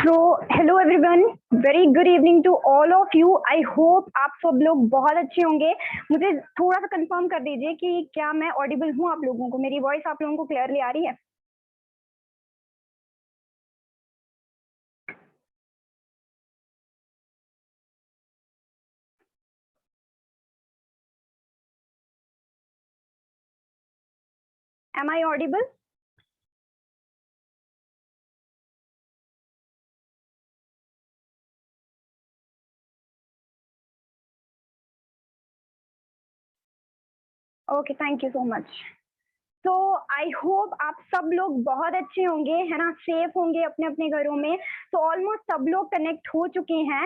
So hello everyone, very good evening to all of you. I hope आप सब लोग बहुत अच्छे होंगे। मुझे थोड़ा सा कंफर्म कर दीजिए कि क्या मैं ऑडिबल हूँ आप लोगों को, मेरी वॉइस आप लोगों को क्लियरली आ रही है? Am I audible? Okay, thank you so much. तो आई होप आप सब लोग बहुत अच्छे होंगे, है ना, सेफ होंगे अपने अपने घरों में। तो ऑलमोस्ट सब लोग कनेक्ट हो चुके हैं।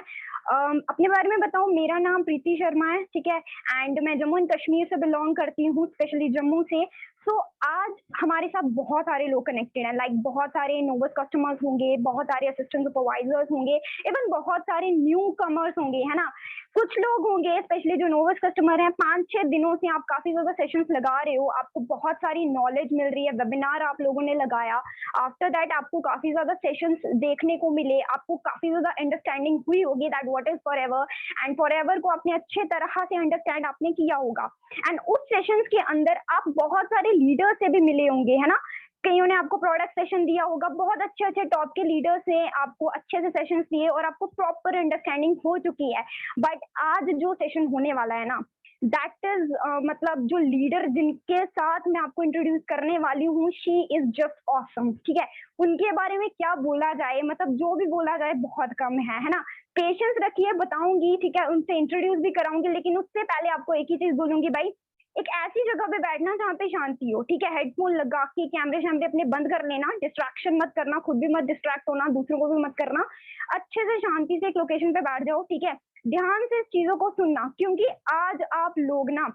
अपने बारे में बताऊं, मेरा नाम प्रीति शर्मा है, ठीक है, एंड मैं जम्मू एंड कश्मीर से बिलोंग करती हूँ, स्पेशली जम्मू से। सो आज हमारे साथ बहुत सारे लोग कनेक्टेड हैं, लाइक बहुत सारे नोवस कस्टमर्स होंगे, बहुत सारे असिस्टेंट सुपरवाइजर्स होंगे, इवन बहुत सारे न्यू कमर्स होंगे, है ना। कुछ लोग होंगे स्पेशली जो नोवस कस्टमर हैं, 5-6 दिनों से आप काफी ज्यादा सेशंस लगा रहे हो, आपको बहुत सारी नॉलेज मिल रही है, वेबिनार आप लोगों ने लगाया, आफ्टर दैट आपको काफी ज्यादा सेशंस देखने को मिले, आपको काफी ज्यादा अंडरस्टैंडिंग हुई होगी that what is forever, and forever को आपने अच्छे तरह से अंडरस्टैंड आपने किया होगा। एंड उस सेशंस के अंदर आप बहुत सारे लीडर से भी मिले होंगे, है ना। कईयों ने आपको प्रोडक्ट सेशन दिया होगा, बहुत अच्छे अच्छे टॉप के लीडर्स ने आपको अच्छे से सेशंस दिए और आपको प्रॉपर अंडरस्टैंडिंग हो चुकी है। बट आज जो सेशन होने वाला है ना, दैट इज मतलब जो लीडर जिनके साथ मैं आपको इंट्रोड्यूस करने वाली हूँ, शी इज जस्ट ऑसम, ठीक है। उनके बारे में क्या बोला जाए, मतलब जो भी बोला जाए बहुत कम है ना। पेशेंस रखिए, बताऊंगी, ठीक है, उनसे इंट्रोड्यूस भी कराऊंगी, लेकिन उससे पहले आपको एक ही चीज बोलूंगी भाई, एक ऐसी जगह पे बैठना जहाँ पे शांति हो, ठीक है। हेडफोन लगा के कैमरे शैमरे अपने बंद कर लेना, डिस्ट्रैक्शन मत करना, खुद भी मत डिस्ट्रैक्ट होना, दूसरों को भी मत करना। अच्छे से शांति से एक लोकेशन पे बैठ जाओ, ठीक है। ध्यान से इस चीजों को सुनना, क्योंकि आज आप लोग ना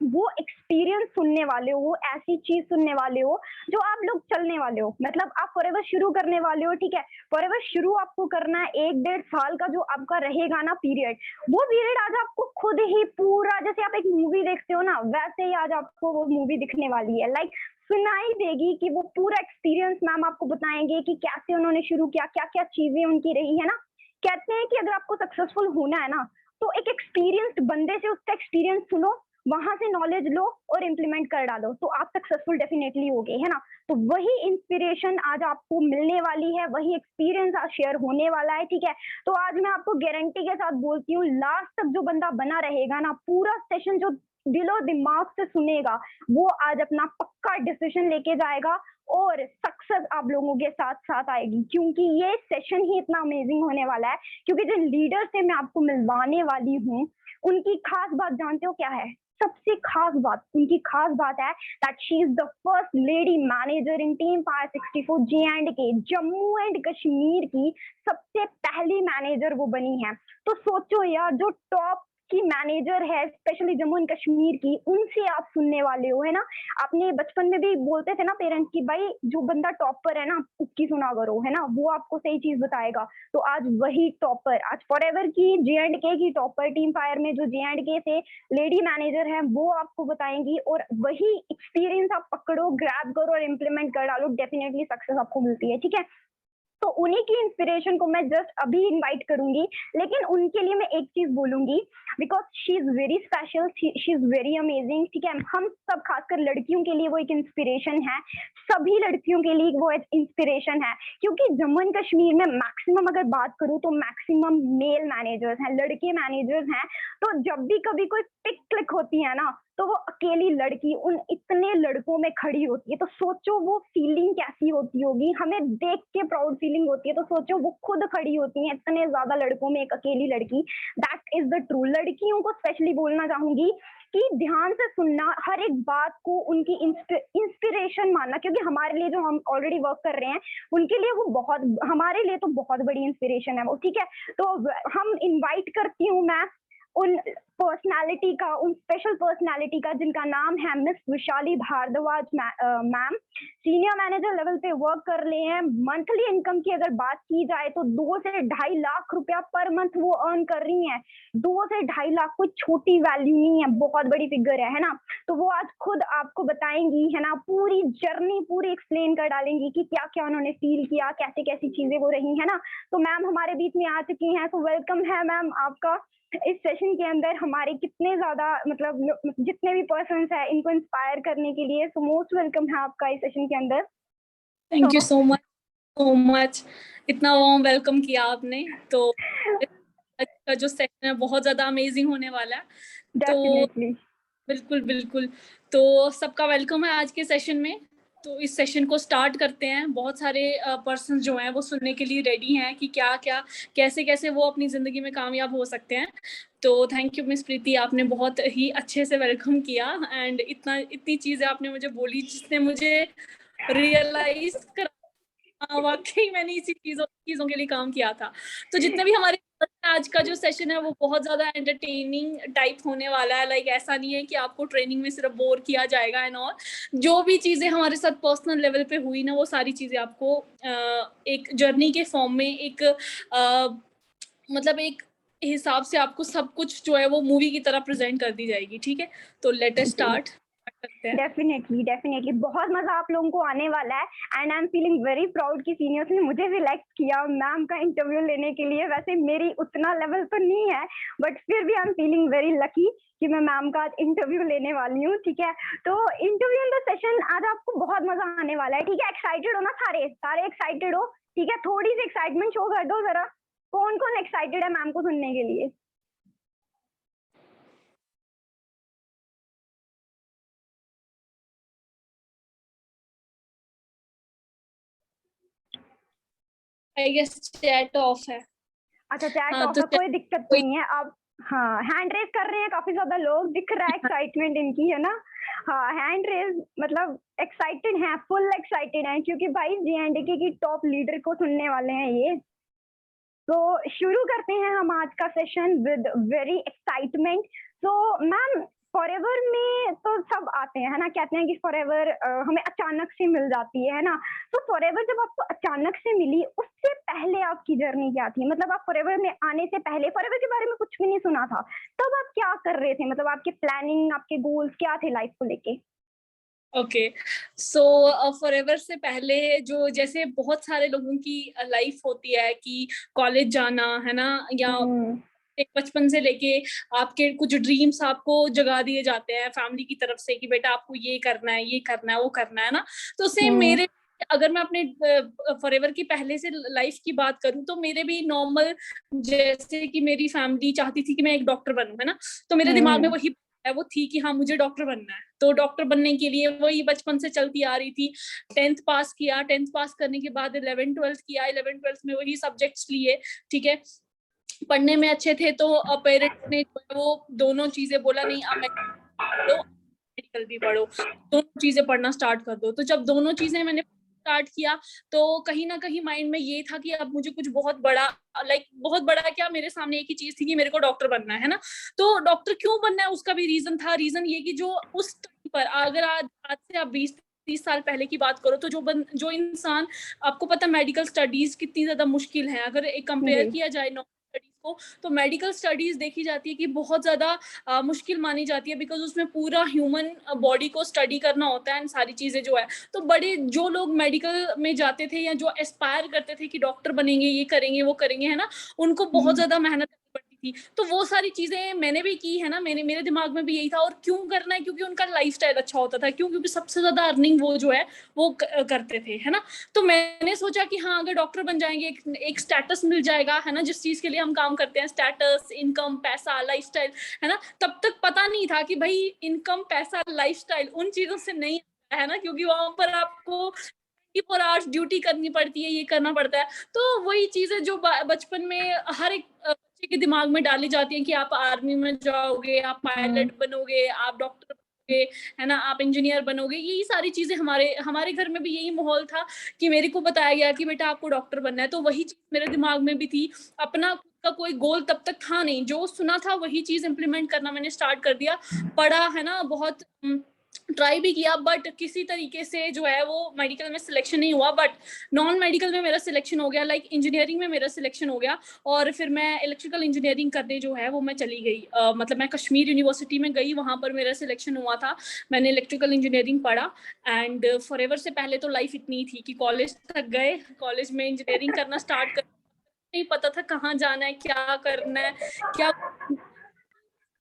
वो एक्सपीरियंस सुनने वाले हो, वो ऐसी चीज सुनने वाले हो जो आप लोग चलने वाले हो, मतलब आप फॉरएवर शुरू करने वाले हो, ठीक है। फॉरएवर शुरू आपको करना है 1-1.5 साल का जो आपका रहेगा ना पीरियड, वो पीरियड आज आपको खुद ही पूरा, जैसे आप एक मूवी देखते हो ना, वैसे ही आज आपको वो मूवी दिखने वाली है। लाइक सुनाई देगी कि वो पूरा एक्सपीरियंस मैम आपको बताएंगे कि कैसे उन्होंने शुरू किया, क्या क्या चीजें उनकी रही, है ना। कहते हैं कि अगर आपको सक्सेसफुल होना है ना, तो एक एक्सपीरियंस्ड बंदे से उसका एक्सपीरियंस सुनो, वहां से नॉलेज लो और इम्प्लीमेंट कर डालो, तो आप सक्सेसफुल डेफिनेटली होगे, है ना। तो वही इंस्पिरेशन आज आपको मिलने वाली है, वही एक्सपीरियंस आज शेयर होने वाला है, ठीक है। तो आज मैं आपको गारंटी के साथ बोलती हूँ, लास्ट तक जो बंदा बना रहेगा ना, पूरा सेशन जो दिलो दिमाग से सुनेगा, वो आज अपना पक्का डिसीजन लेके जाएगा और सक्सेस आप लोगों के साथ साथ आएगी, क्योंकि ये सेशन ही इतना अमेजिंग होने वाला है। क्योंकि जो लीडर से मैं आपको मिलवाने वाली हूँ, उनकी खास बात जानते हो क्या है? सबसे खास बात, उनकी खास बात है that she is the first lady manager in team fire 64 J&K, Jammu and Kashmir की सबसे पहली मैनेजर वो बनी है। तो सोचो यार, जो टॉप की मैनेजर है स्पेशली जम्मू एंड कश्मीर की, उनसे आप सुनने वाले हो, है ना। आपने बचपन में भी बोलते थे ना पेरेंट्स की, भाई जो बंदा टॉपर है ना उसकी सुना करो, है ना, वो आपको सही चीज बताएगा। तो आज वही टॉपर, आज फॉरएवर की J&K की टॉपर, टीम फायर में जो J&K से लेडी मैनेजर है, वो आपको बताएंगी, और वही एक्सपीरियंस आप पकड़ो, ग्रैब करो और इम्प्लीमेंट कर डालो, डेफिनेटली सक्सेस आपको मिलती है, ठीक है। तो उन्हीं की इंस्पिरेशन को मैं जस्ट अभी इनवाइट करूंगी, लेकिन उनके लिए मैं एक चीज बोलूंगी, because she is very special, she is very amazing, ठीक है। हम सब खासकर लड़कियों के लिए वो एक इंस्पिरेशन है, सभी लड़कियों के लिए वो एक इंस्पिरेशन है, क्योंकि जम्मू एंड कश्मीर में मैक्सिमम अगर बात करूँ तो मैक्सिमम मेल मैनेजर्स हैं, लड़के मैनेजर्स हैं। तो जब भी कभी कोई पिक क्लिक होती है ना, तो वो अकेली लड़की उन इतने लड़कों में खड़ी होती है, तो सोचो वो फीलिंग कैसी होती होगी, हमें देख के प्राउड फीलिंग होती है। तो सोचो वो खुद खड़ी होती है इतने ज्यादा लड़कों में एक अकेली लड़की, दैट इज द ट्रू। लड़कियों को स्पेशली बोलना चाहूंगी कि ध्यान से सुनना, हर एक बात को उनकी इंस्पिरेशन मानना, क्योंकि हमारे लिए जो हम ऑलरेडी वर्क कर रहे हैं, उनके लिए वो बहुत, हमारे लिए तो बहुत बड़ी इंस्पिरेशन है वो, ठीक है। तो हम इनवाइट करती हूँ मैं उन पर्सनालिटी का, उन स्पेशल पर्सनालिटी का जिनका नाम है Miss Vishali Bhardwaj ma'am. Senior manager level पे वर्क कर रहे हैं। मंथली इनकम की अगर बात की जाए तो 2 से 2.5 लाख रुपया पर मंथ वो अर्न कर रही हैं। 2 से 2.5 लाख कोई छोटी वैल्यू नहीं है, बहुत बड़ी फिगर है ना? तो वो आज खुद आपको बताएंगी, है ना? पूरी जर्नी पूरी एक्सप्लेन कर डालेंगी कि क्या-क्या उन्होंने फील किया, कैसी-कैसी चीज़ें वो रही, है ना? तो मैम हमारे बीच में आ चुकी हैं, तो वेलकम है मैम आपका इस सेशन के अंदर। हमारे कितने ज़्यादा मतलब जितने भी पर्सन्स हैं इनको इंस्पायर करने के लिए, सो मोस्ट वेलकम है आपका इस सेशन के अंदर। Thank you so much, so much. इतना वार्म वेलकम किया आपने। तो आज का जो सेशन है बहुत ज़्यादा अमेजिंग होने वाला है। तो डेफिनेटली बिल्कुल बिल्कुल, तो सबका वेलकम है आज के सेशन में। तो इस सेशन को स्टार्ट करते हैं। बहुत सारे पर्सन जो हैं वो सुनने के लिए रेडी हैं कि क्या क्या कैसे कैसे वो अपनी ज़िंदगी में कामयाब हो सकते हैं। तो थैंक यू मिस प्रीति, आपने बहुत ही अच्छे से वेलकम किया एंड इतनी चीज़ें आपने मुझे बोली जिसने मुझे रियलाइज कर वाकई मैंने इसी चीजों के लिए काम किया था। तो जितने भी हमारे आज का जो सेशन है वो बहुत ज्यादा एंटरटेनिंग टाइप होने वाला है। लाइक ऐसा नहीं है कि आपको ट्रेनिंग में सिर्फ बोर किया जाएगा एंड और जो भी चीजें हमारे साथ पर्सनल लेवल पे हुई ना वो सारी चीजें आपको एक जर्नी के फॉर्म में एक मतलब एक हिसाब से आपको सब कुछ जो है वो मूवी की तरह प्रेजेंट कर दी जाएगी। ठीक है, तो लेट अस स्टार्ट करते हैं। डेफिनेटली बहुत मजा आप लोगों को आने वाला है। And I am feeling very proud कि सीनियर्स ने मुझे सिलेक्ट किया मैम का इंटरव्यू लेने के लिए। वैसे मेरी उतना लेवल तो नहीं है, बट फिर भी I am feeling very lucky कि मैं मैम का इंटरव्यू लेने वाली हूँ। ठीक है, तो इंटरव्यू इन द सेशन आज आपको बहुत मजा आने वाला है। ठीक है, एक्साइटेड हो ना? सारे सारे एक्साइटेड हो? ठीक है, थोड़ी सी एक्साइटमेंट शो कर दो जरा। कौन कौन एक्साइटेड है मैम को सुनने के लिए? आई गेस चैट ऑफ है। अच्छा, चैट हाँ ऑफ तो है, कोई दिक्कत कोई नहीं है। अब हाँ, हैंड रेज कर रहे हैं काफी ज्यादा लोग, दिख रहा है एक्साइटमेंट इनकी, है ना? हाँ, हैंड रेज मतलब एक्साइटेड हैं, फुल एक्साइटेड हैं, क्योंकि भाई J&K की टॉप लीडर को सुनने वाले हैं ये। तो शुरू करते हैं हम आज का session with very excitement. So ma'am, forever में तो सब आते हैं, है ना? कहते हैं कि फॉरएवर हमें अचानक से मिल जाती है ना? तो फॉरएवर जब आपको अचानक से मिली, उससे पहले आपकी जर्नी क्या थी? मतलब आप फॉरएवर में आने से पहले फॉरएवर के बारे में कुछ भी नहीं सुना था, तब आप क्या कर रहे थे? मतलब आपके प्लानिंग, आपके गोल्स क्या थे लाइफ को लेके? ओके, सो फॉरएवर से पहले जो जैसे बहुत सारे लोगों की लाइफ होती है कि कॉलेज जाना है ना, या एक बचपन से लेके आपके कुछ ड्रीम्स आपको जगा दिए जाते हैं फैमिली की तरफ से कि बेटा आपको ये करना है, ये करना है, वो करना है ना। तो सेम मेरे, अगर मैं अपने फॉरएवर की पहले से लाइफ की बात करूं तो मेरे भी नॉर्मल, जैसे कि मेरी फैमिली चाहती थी कि मैं एक डॉक्टर बनूं, है ना। तो मेरे दिमाग में वही है वो थी कि हाँ मुझे डॉक्टर बनना है। तो डॉक्टर बनने के लिए वही बचपन से चलती आ रही थी। 10th पास किया, 10th पास करने के बाद 11 12th किया, 11 12th में वही सब्जेक्ट्स लिए। ठीक है, पढ़ने में अच्छे थे तो पेरेंट्स ने जो है वो दोनों चीजें बोला, नहीं अब मेडिकल भी पढ़ो, दोनों चीजें पढ़ना स्टार्ट कर दो। तो जब दोनों चीजें मैंने स्टार्ट किया तो कहीं ना कहीं माइंड में ये था कि अब मुझे कुछ बहुत बड़ा, लाइक बहुत बड़ा क्या, मेरे सामने एक ही चीज थी कि मेरे को डॉक्टर बनना है ना। तो डॉक्टर क्यों बनना है उसका भी रीजन था। रीजन ये कि जो उस टाइम पर, अगर आज से आप 20 30 साल पहले की बात करो तो जो इंसान, आपको पता मेडिकल स्टडीज कितनी ज्यादा मुश्किल है। अगर एक कंपेयर किया जाए स्टडीज को, तो मेडिकल स्टडीज देखी जाती है कि बहुत ज्यादा मुश्किल मानी जाती है, बिकॉज उसमें पूरा ह्यूमन बॉडी को स्टडी करना होता है एंड सारी चीजें जो है। तो बड़े जो लोग मेडिकल में जाते थे या जो एस्पायर करते थे कि डॉक्टर बनेंगे, ये करेंगे, वो करेंगे, है ना, उनको बहुत ज्यादा मेहनत करनी पड़ती थी। तो वो सारी चीजें मैंने भी की, है ना। मेरे दिमाग में भी यही था। और क्यों करना है? क्योंकि उनका लाइफस्टाइल अच्छा होता था। क्यों? क्योंकि सबसे ज्यादा अर्निंग वो जो है वो करते थे, है ना। तो मैंने सोचा कि हाँ अगर डॉक्टर बन जाएंगे, एक स्टेटस मिल जाएगा, है ना, जिस चीज के लिए हम काम करते हैं, स्टेटस, इनकम, पैसा, लाइफस्टाइल, है ना। तब तक पता नहीं था कि भाई इनकम, पैसा, लाइफस्टाइल उन चीजों से नहीं है ना, क्योंकि वहां पर आपको 24 आवर्स ड्यूटी करनी पड़ती है, ये करना पड़ता है। तो वही चीजें जो बचपन में हर एक बच्चे के दिमाग में डाली जाती है कि आप आर्मी में जाओगे, आप पायलट बनोगे, आप डॉक्टर, है ना, आप इंजीनियर बनोगे, यही सारी चीजें हमारे हमारे घर में भी यही माहौल था कि मेरे को बताया गया कि बेटा आपको डॉक्टर बनना है, तो वही चीज मेरे दिमाग में भी थी। अपना खुद का कोई गोल तब तक था नहीं, जो सुना था वही चीज इम्प्लीमेंट करना मैंने स्टार्ट कर दिया। पढ़ा है ना, बहुत ट्राई भी किया, बट किसी तरीके से जो है वो मेडिकल में सिलेक्शन नहीं हुआ, बट नॉन मेडिकल में मेरा सिलेक्शन हो गया, लाइक इंजीनियरिंग में मेरा सिलेक्शन हो गया। और फिर मैं इलेक्ट्रिकल इंजीनियरिंग करने जो है वो मैं चली गई, मतलब मैं कश्मीर यूनिवर्सिटी में गई, वहां पर मेरा सिलेक्शन हुआ था, मैंने इलेक्ट्रिकल इंजीनियरिंग पढ़ा। एंड फॉरएवर से पहले तो लाइफ इतनी थी कि कॉलेज तक गए, कॉलेज में इंजीनियरिंग करना स्टार्ट कर, नहीं पता था कहाँ जाना है, क्या करना है, क्या,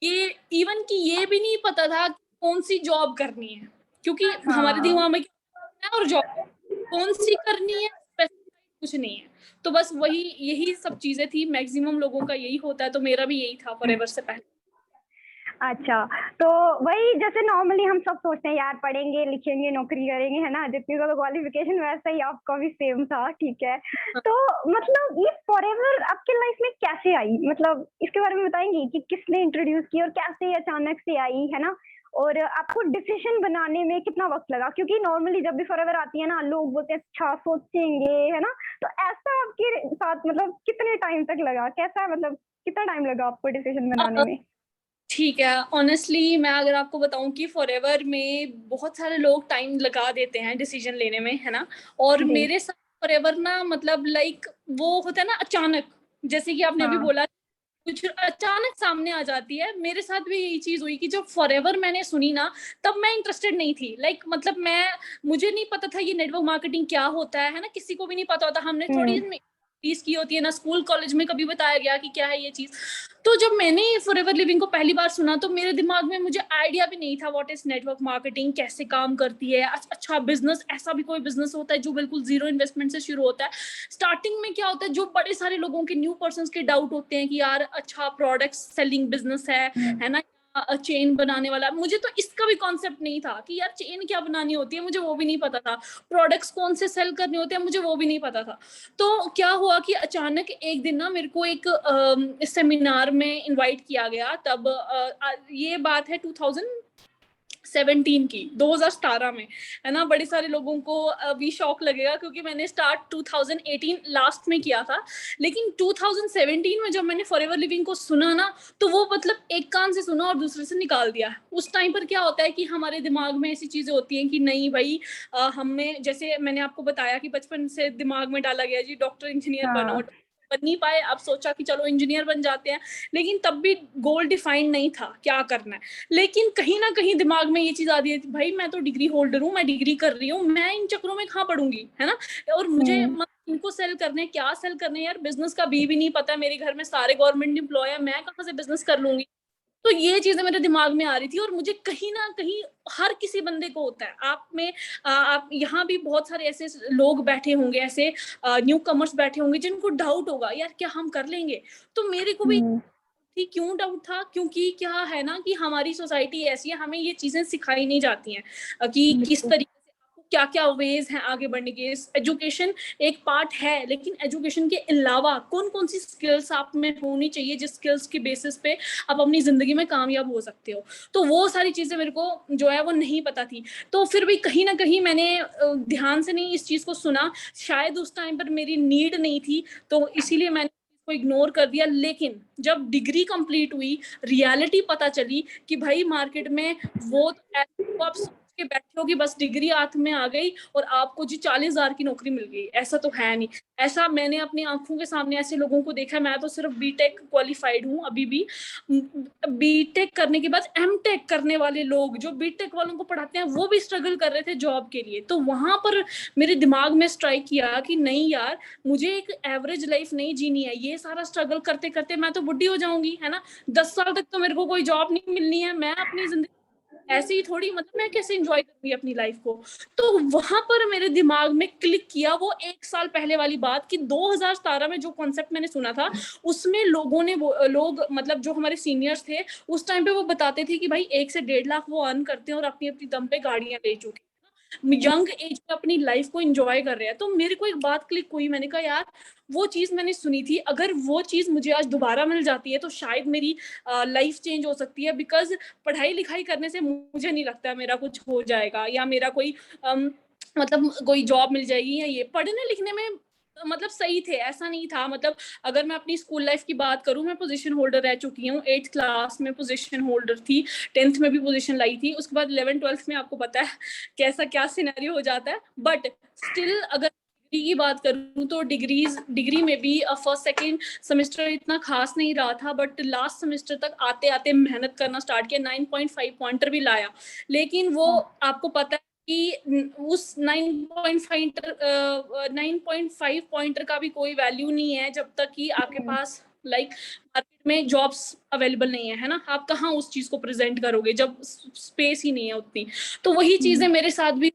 ये इवन कि ये भी नहीं पता था कौन सी जॉब करनी है, क्योंकि हमारे हाँ। दिमाग में क्या है और जॉब कौन सी करनी है स्पेसिफाइड कुछ नहीं है। तो बस वही यही सब चीजें थी, मैक्सिमम लोगों का यही होता है, तो मेरा भी यही था फॉरएवर से पहले। अच्छा, तो वही जैसे नॉर्मली हम सब सोचते हैं यार पढ़ेंगे, लिखेंगे, नौकरी करेंगे, है ना? जितनी ज़्यादा क्वालिफ़िकेशन वैसा ही आपका भी सेम था, ठीक है। तो मतलब ये फॉरएवर आपकी लाइफ़ में कैसे आई? मतलब इसके बारे में बताएँगी कि किसने इंट्रोड्यूस की और कैसे अचानक से आई, है ना? और आपको डिसीज़न बनाने में कितना वक़्त लगा? क्योंकि नॉर्मली जब भी फॉरएवर आती है ना, लोग बोलते हैं अच्छा सोचेंगे, है ना? तो ऐसा आपके साथ मतलब कितने टाइम तक लगा? कैसा मतलब कितना टाइम लगा आपको डिसीज़न बनाने में? ठीक है, ऑनेस्टली मैं अगर आपको बताऊं कि फॉरएवर में बहुत सारे लोग टाइम लगा देते हैं डिसीजन लेने में, है ना, और जी। मेरे साथ फॉरएवर ना, मतलब लाइक वो होता है ना अचानक, जैसे कि आपने अभी हाँ। बोला कुछ अचानक सामने आ जाती है, मेरे साथ भी यही चीज हुई कि जब फॉरएवर मैंने सुनी ना, तब मैं इंटरेस्टेड नहीं थी, लाइक मतलब मुझे नहीं पता था ये नेटवर्क मार्केटिंग क्या होता है ना, किसी को भी नहीं पता होता, हमने थोड़ी हुँ। चीज की होती है ना, स्कूल कॉलेज में कभी बताया गया कि क्या है ये चीज। तो जब मैंने फॉरएवर लिविंग को पहली बार सुना, तो मेरे दिमाग में मुझे आइडिया भी नहीं था व्हाट इज नेटवर्क मार्केटिंग, कैसे काम करती है, अच्छा बिजनेस, ऐसा भी कोई बिजनेस होता है जो बिल्कुल जीरो इन्वेस्टमेंट से शुरू होता है। स्टार्टिंग में क्या होता है, जो बड़े सारे लोगों के न्यू पर्सन के डाउट होते हैं कि यार अच्छा प्रोडक्ट सेलिंग बिजनेस हुँ। है ना, चेन बनाने वाला, मुझे तो इसका भी कॉन्सेप्ट नहीं था कि यार चेन क्या बनानी होती है, मुझे वो भी नहीं पता था, प्रोडक्ट्स कौन से सेल करने होते हैं, मुझे वो भी नहीं पता था। तो क्या हुआ कि अचानक एक दिन ना मेरे को एक सेमिनार में इनवाइट किया गया, तब ये बात है 2017 की, 2017 में, है ना, बड़े सारे लोगों को अभी शौक लगेगा क्योंकि मैंने स्टार्ट 2018 लास्ट में किया था, लेकिन 2017 में जब मैंने फॉरएवर लिविंग को सुना ना, तो वो मतलब एक कान से सुना और दूसरे से निकाल दिया। उस टाइम पर क्या होता है कि हमारे दिमाग में ऐसी चीजें होती हैं कि नहीं भाई, हमें, जैसे मैंने आपको बताया कि बचपन से दिमाग में डाला गया जी डॉक्टर इंजीनियर बनो, हाँ। बन नहीं पाए, अब सोचा कि चलो इंजीनियर बन जाते हैं, लेकिन तब भी गोल डिफाइंड नहीं था क्या करना है। लेकिन कहीं ना कहीं दिमाग में ये चीज आती है भाई मैं तो डिग्री होल्डर हूँ, मैं डिग्री कर रही हूँ, मैं इन चक्रों में कहाँ पढ़ूंगी, है ना, और मुझे हुँ। इनको सेल करने, क्या सेल करने यार, बिजनेस का भी नहीं पता, मेरे घर में सारे गवर्नमेंट एम्प्लॉय है, मैं कहाँ से बिजनेस कर लूंगी। तो ये चीजें मेरे दिमाग में आ रही थी, और मुझे कहीं ना कहीं, हर किसी बंदे को होता है, आप में, आप यहाँ भी बहुत सारे ऐसे लोग बैठे होंगे, ऐसे न्यू कमर्स बैठे होंगे जिनको डाउट होगा यार क्या हम कर लेंगे। तो मेरे को भी हुँ। थी, क्यों डाउट था, क्योंकि क्या है ना कि हमारी सोसाइटी ऐसी है, हमें ये चीजें सिखाई नहीं जाती हैं कि किस बिल्कुल। तरीके से आपको क्या क्या वेज हैं आगे बढ़ने के। एजुकेशन एक पार्ट है, लेकिन एजुकेशन के अलावा कौन कौन सी स्किल्स आप में होनी चाहिए, जिस स्किल्स के बेसिस पे आप अपनी जिंदगी में कामयाब हो सकते हो, तो वो सारी चीजें मेरे को जो है वो नहीं पता थी। तो फिर भी कहीं ना कहीं मैंने ध्यान से नहीं इस चीज को सुना, शायद उस टाइम पर मेरी नीड नहीं थी, तो इसीलिए मैंने को इग्नोर कर दिया। लेकिन जब डिग्री कंप्लीट हुई, रियलिटी पता चली कि भाई मार्केट में वो तो आप सोच के बैठे हो कि बस डिग्री हाथ में आ गई और आपको जी 40,000 की नौकरी मिल गई, ऐसा तो है नहीं। ऐसा मैंने अपनी आंखों के सामने ऐसे लोगों को देखा, मैं तो सिर्फ बीटेक क्वालिफाइड हूँ अभी भी, बीटेक करने के बाद एमटेक करने वाले लोग जो बीटेक वालों को पढ़ाते हैं वो भी स्ट्रगल कर रहे थे जॉब के लिए। तो वहां पर मेरे दिमाग में स्ट्राइक किया कि नहीं यार, मुझे एक एवरेज लाइफ नहीं जीनी है, ये सारा स्ट्रगल करते करते मैं तो बुढ़ी हो जाऊंगी, है ना, 10 साल तक तो मेरे को कोई जॉब नहीं मिलनी है, मैं अपनी जिंदगी ऐसे ही थोड़ी, मतलब मैं कैसे एंजॉय करूंगी अपनी लाइफ को। तो वहां पर मेरे दिमाग में क्लिक किया वो 1 साल पहले वाली बात कि 2017 में जो कॉन्सेप्ट मैंने सुना था, उसमें लोगों ने लोग, मतलब जो हमारे सीनियर्स थे उस टाइम पे, वो बताते थे कि भाई 1 से 1.5 लाख वो अर्न करते हैं और अपनी अपनी दम पे गाड़ियां ले चुके हैं। यंग एज में अपनी लाइफ को एंजॉय कर रहे हैं। तो मेरे को एक बात क्लिक हुई, मैंने कहा यार वो चीज मैंने सुनी थी, अगर वो चीज मुझे आज दोबारा मिल जाती है तो शायद मेरी लाइफ चेंज हो सकती है। बिकॉज पढ़ाई लिखाई करने से मुझे नहीं लगता मेरा कुछ हो जाएगा, या मेरा कोई मतलब कोई जॉब मिल जाएगी, या ये पढ़ने लिखने में मतलब सही थे, ऐसा नहीं था। मतलब अगर मैं अपनी स्कूल लाइफ की बात करूं, मैं पोजीशन होल्डर रह चुकी हूँ, 8th क्लास में पोजीशन होल्डर थी, 10th में भी पोजीशन लाई थी, उसके बाद 11th 12th में आपको पता है कैसा क्या सिनेरियो हो जाता है। बट स्टिल अगर डिग्री की बात करूं तो डिग्री में भी फर्स्ट सेकंड सेमेस्टर इतना खास नहीं रहा था, बट लास्ट सेमेस्टर तक आते आते मेहनत करना स्टार्ट किया, 9.5 पॉइंटर भी लाया। लेकिन वो आपको पता है कि उस 9.5 पॉइंटर का भी कोई वैल्यू नहीं है जब तक कि आपके पास मार्केट में जॉब्स अवेलेबल नहीं है ना। आप कहाँ उस चीज को प्रेजेंट करोगे जब स्पेस ही नहीं है उतनी। तो वही चीजें मेरे साथ भी।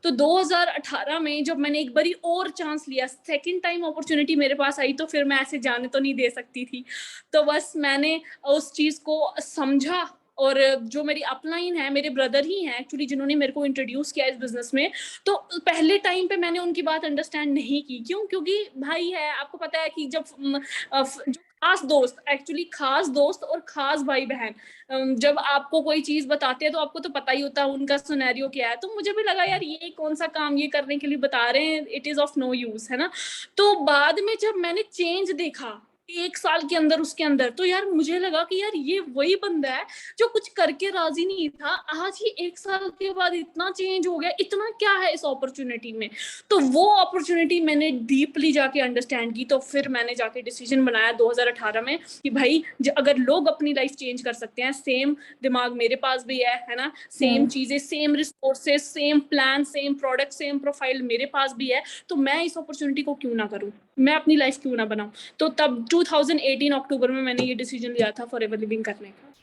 तो 2018 में जब मैंने एक बारी और चांस लिया, सेकंड टाइम अपॉर्चुनिटी मेरे पास आई, तो फिर मैं ऐसे जाने तो नहीं दे सकती थी। तो बस मैंने उस चीज को समझा, और जो मेरी अपलाइन है, मेरे ब्रदर ही हैं एक्चुअली जिन्होंने मेरे को इंट्रोड्यूस किया इस बिजनेस में। तो पहले टाइम पे मैंने उनकी बात अंडरस्टैंड नहीं की। क्यों? क्योंकि भाई है, आपको पता है कि जब जो खास दोस्त, एक्चुअली खास दोस्त और खास भाई बहन जब आपको कोई चीज बताते हैं तो आपको तो पता ही होता है उनका सिनेरियो क्या है। तो मुझे भी लगा यार ये कौन सा काम ये करने के लिए बता रहे हैं, it is of no use, है ना। तो बाद में जब मैंने चेंज देखा 1 साल के अंदर उसके अंदर, तो यार मुझे लगा कि यार ये वही बंदा है जो कुछ करके राजी नहीं था, आज ही 1 साल के बाद इतना चेंज हो गया, इतना क्या है इस अपॉर्चुनिटी में। तो वो अपॉर्चुनिटी मैंने डीपली जाके अंडरस्टैंड की। तो फिर मैंने जाके डिसीजन बनाया 2018 में कि भाई अगर लोग अपनी लाइफ चेंज कर सकते हैं, सेम दिमाग मेरे पास भी है ना, सेम चीजें, same resources, same plan, same product, same profile मेरे पास भी है, तो मैं इस अपॉर्चुनिटी को क्यों ना करूं, मैं अपनी लाइफ क्यों ना बनाऊं। तो तब 2018 अक्टूबर में मैंने ये डिसीजन लिया था फॉरएवर लिविंग करने का।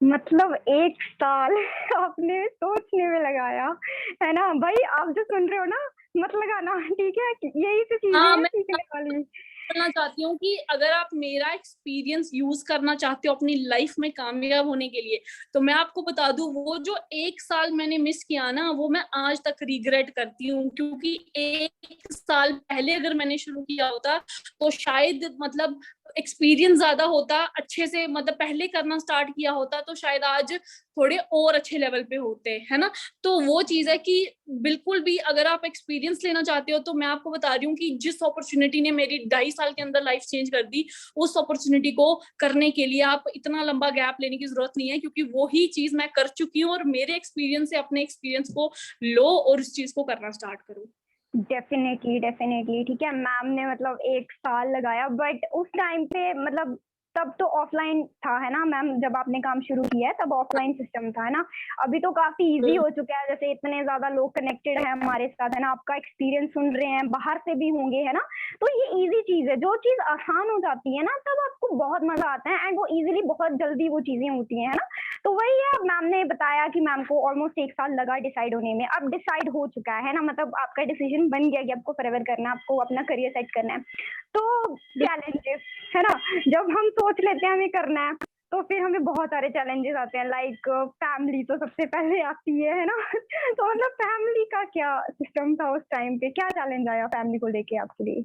मतलब 1 साल आपने सोचने में लगाया, है ना भाई। आप जो सुन रहे हो ना, मत लगाना, ठीक है। यही तो चीजें हाँ, हैं मैं सीखने वाली। बोलना चाहती हूँ कि अगर आप मेरा एक्सपीरियंस यूज करना चाहते हो अपनी लाइफ में कामयाब होने के लिए, तो मैं आपको बता दूं वो जो 1 साल मैंने मिस किया ना, वो मैं आज तक रिग्रेट करती हूँ। क्योंकि 1 साल पहले अगर मैंने शुरू किया होता तो शायद मतलब एक्सपीरियंस ज्यादा होता, अच्छे से मतलब पहले करना स्टार्ट किया होता, तो शायद आज थोड़े और अच्छे लेवल पे होते, है ना। तो वो चीज है कि बिल्कुल भी अगर आप एक्सपीरियंस लेना चाहते हो, तो मैं आपको बता रही हूँ कि जिस अपॉर्चुनिटी ने मेरी 2.5 साल के अंदर लाइफ चेंज कर दी, उस अपॉर्चुनिटी को करने के लिए आप इतना लंबा गैप लेने की जरूरत नहीं है, क्योंकि वो ही चीज मैं कर चुकी हूँ। और मेरे एक्सपीरियंस से अपने एक्सपीरियंस को लो और उस चीज को करना स्टार्ट करो। डेफिनेटली, डेफिनेटली, ठीक है। मैम ने मतलब 1 साल लगाया, बट उस टाइम पे मतलब तब तो ऑफलाइन था, है ना मैम। जब आपने काम शुरू किया है तब ऑफलाइन सिस्टम था, है ना। अभी तो काफी इजी हो चुका है, जैसे इतने ज्यादा लोग कनेक्टेड हैं हमारे साथ, है ना। आपका एक्सपीरियंस सुन रहे हैं, बाहर से भी होंगे, है ना। तो ये इजी चीज है, जो चीज आसान हो जाती है ना तब आपको बहुत मजा आता है, एंड वो इजीली बहुत जल्दी वो चीजें होती हैं, है ना। तो वही है, मैम ने बताया कि मैम को ऑलमोस्ट 1 साल लगा डिसाइड होने में। अब डिसाइड हो चुका है ना, मतलब आपका डिसीजन बन गया कि आपको फॉरएवर करना है, आपको अपना करियर सेट करना है। तो चैलेंजेस, है ना, जब हम सोच लेते हैं हमें करना है, तो फिर हमें बहुत सारे चैलेंजेस आते हैं। लाइक फैमिली तो सबसे पहले आती है ना। तो मतलब फैमिली का क्या सिस्टम था उस टाइम पे, क्या चैलेंज आया फैमिली को लेके आपके लिए?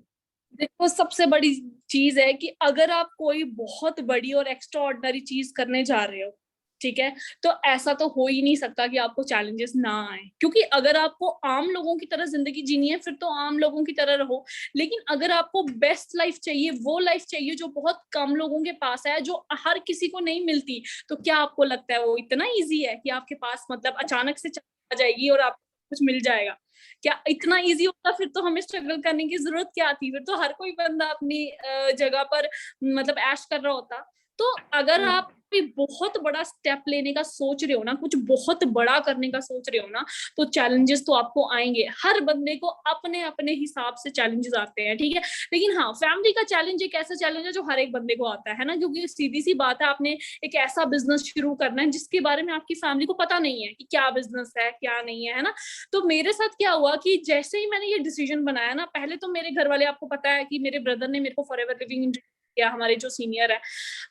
देखो, सबसे बड़ी चीज है कि अगर आप कोई बहुत बड़ी और एक्स्ट्रा ऑर्डिनरी चीज करने जा रहे हो, ठीक है, तो ऐसा तो हो ही नहीं सकता कि आपको चैलेंजेस ना आए। क्योंकि अगर आपको आम लोगों की तरह जिंदगी जीनी है, फिर तो आम लोगों की तरह रहो। लेकिन अगर आपको बेस्ट लाइफ चाहिए, वो लाइफ चाहिए जो बहुत कम लोगों के पास है, जो हर किसी को नहीं मिलती, तो क्या आपको लगता है वो इतना इजी है कि आपके पास मतलब अचानक से आ जाएगी और आपको कुछ मिल जाएगा? क्या इतना इजी होता? फिर तो हमें स्ट्रगल करने की जरूरत क्या थी? फिर तो हर कोई बंदा अपनी जगह पर मतलब ऐश कर रहा होता। तो अगर आप कोई बहुत बड़ा स्टेप लेने का सोच रहे हो ना, कुछ बहुत बड़ा करने का सोच रहे हो ना, तो चैलेंजेस तो आपको आएंगे। हर बंदे को अपने अपने हिसाब से चैलेंजेस आते हैं, ठीक है। लेकिन हाँ, फैमिली का चैलेंज एक ऐसा चैलेंज है जो हर एक बंदे को आता है ना। क्योंकि सीधी सी बात है, आपने एक ऐसा बिजनेस शुरू करना है जिसके बारे में आपकी फैमिली को पता नहीं है कि क्या बिजनेस है क्या नहीं है ना। तो मेरे साथ क्या हुआ कि जैसे ही मैंने ये डिसीजन बनाया ना, पहले तो मेरे घर वाले, आपको पता है कि मेरे ब्रदर ने मेरे को फॉरएवर लिविंग या हमारे जो सीनियर है,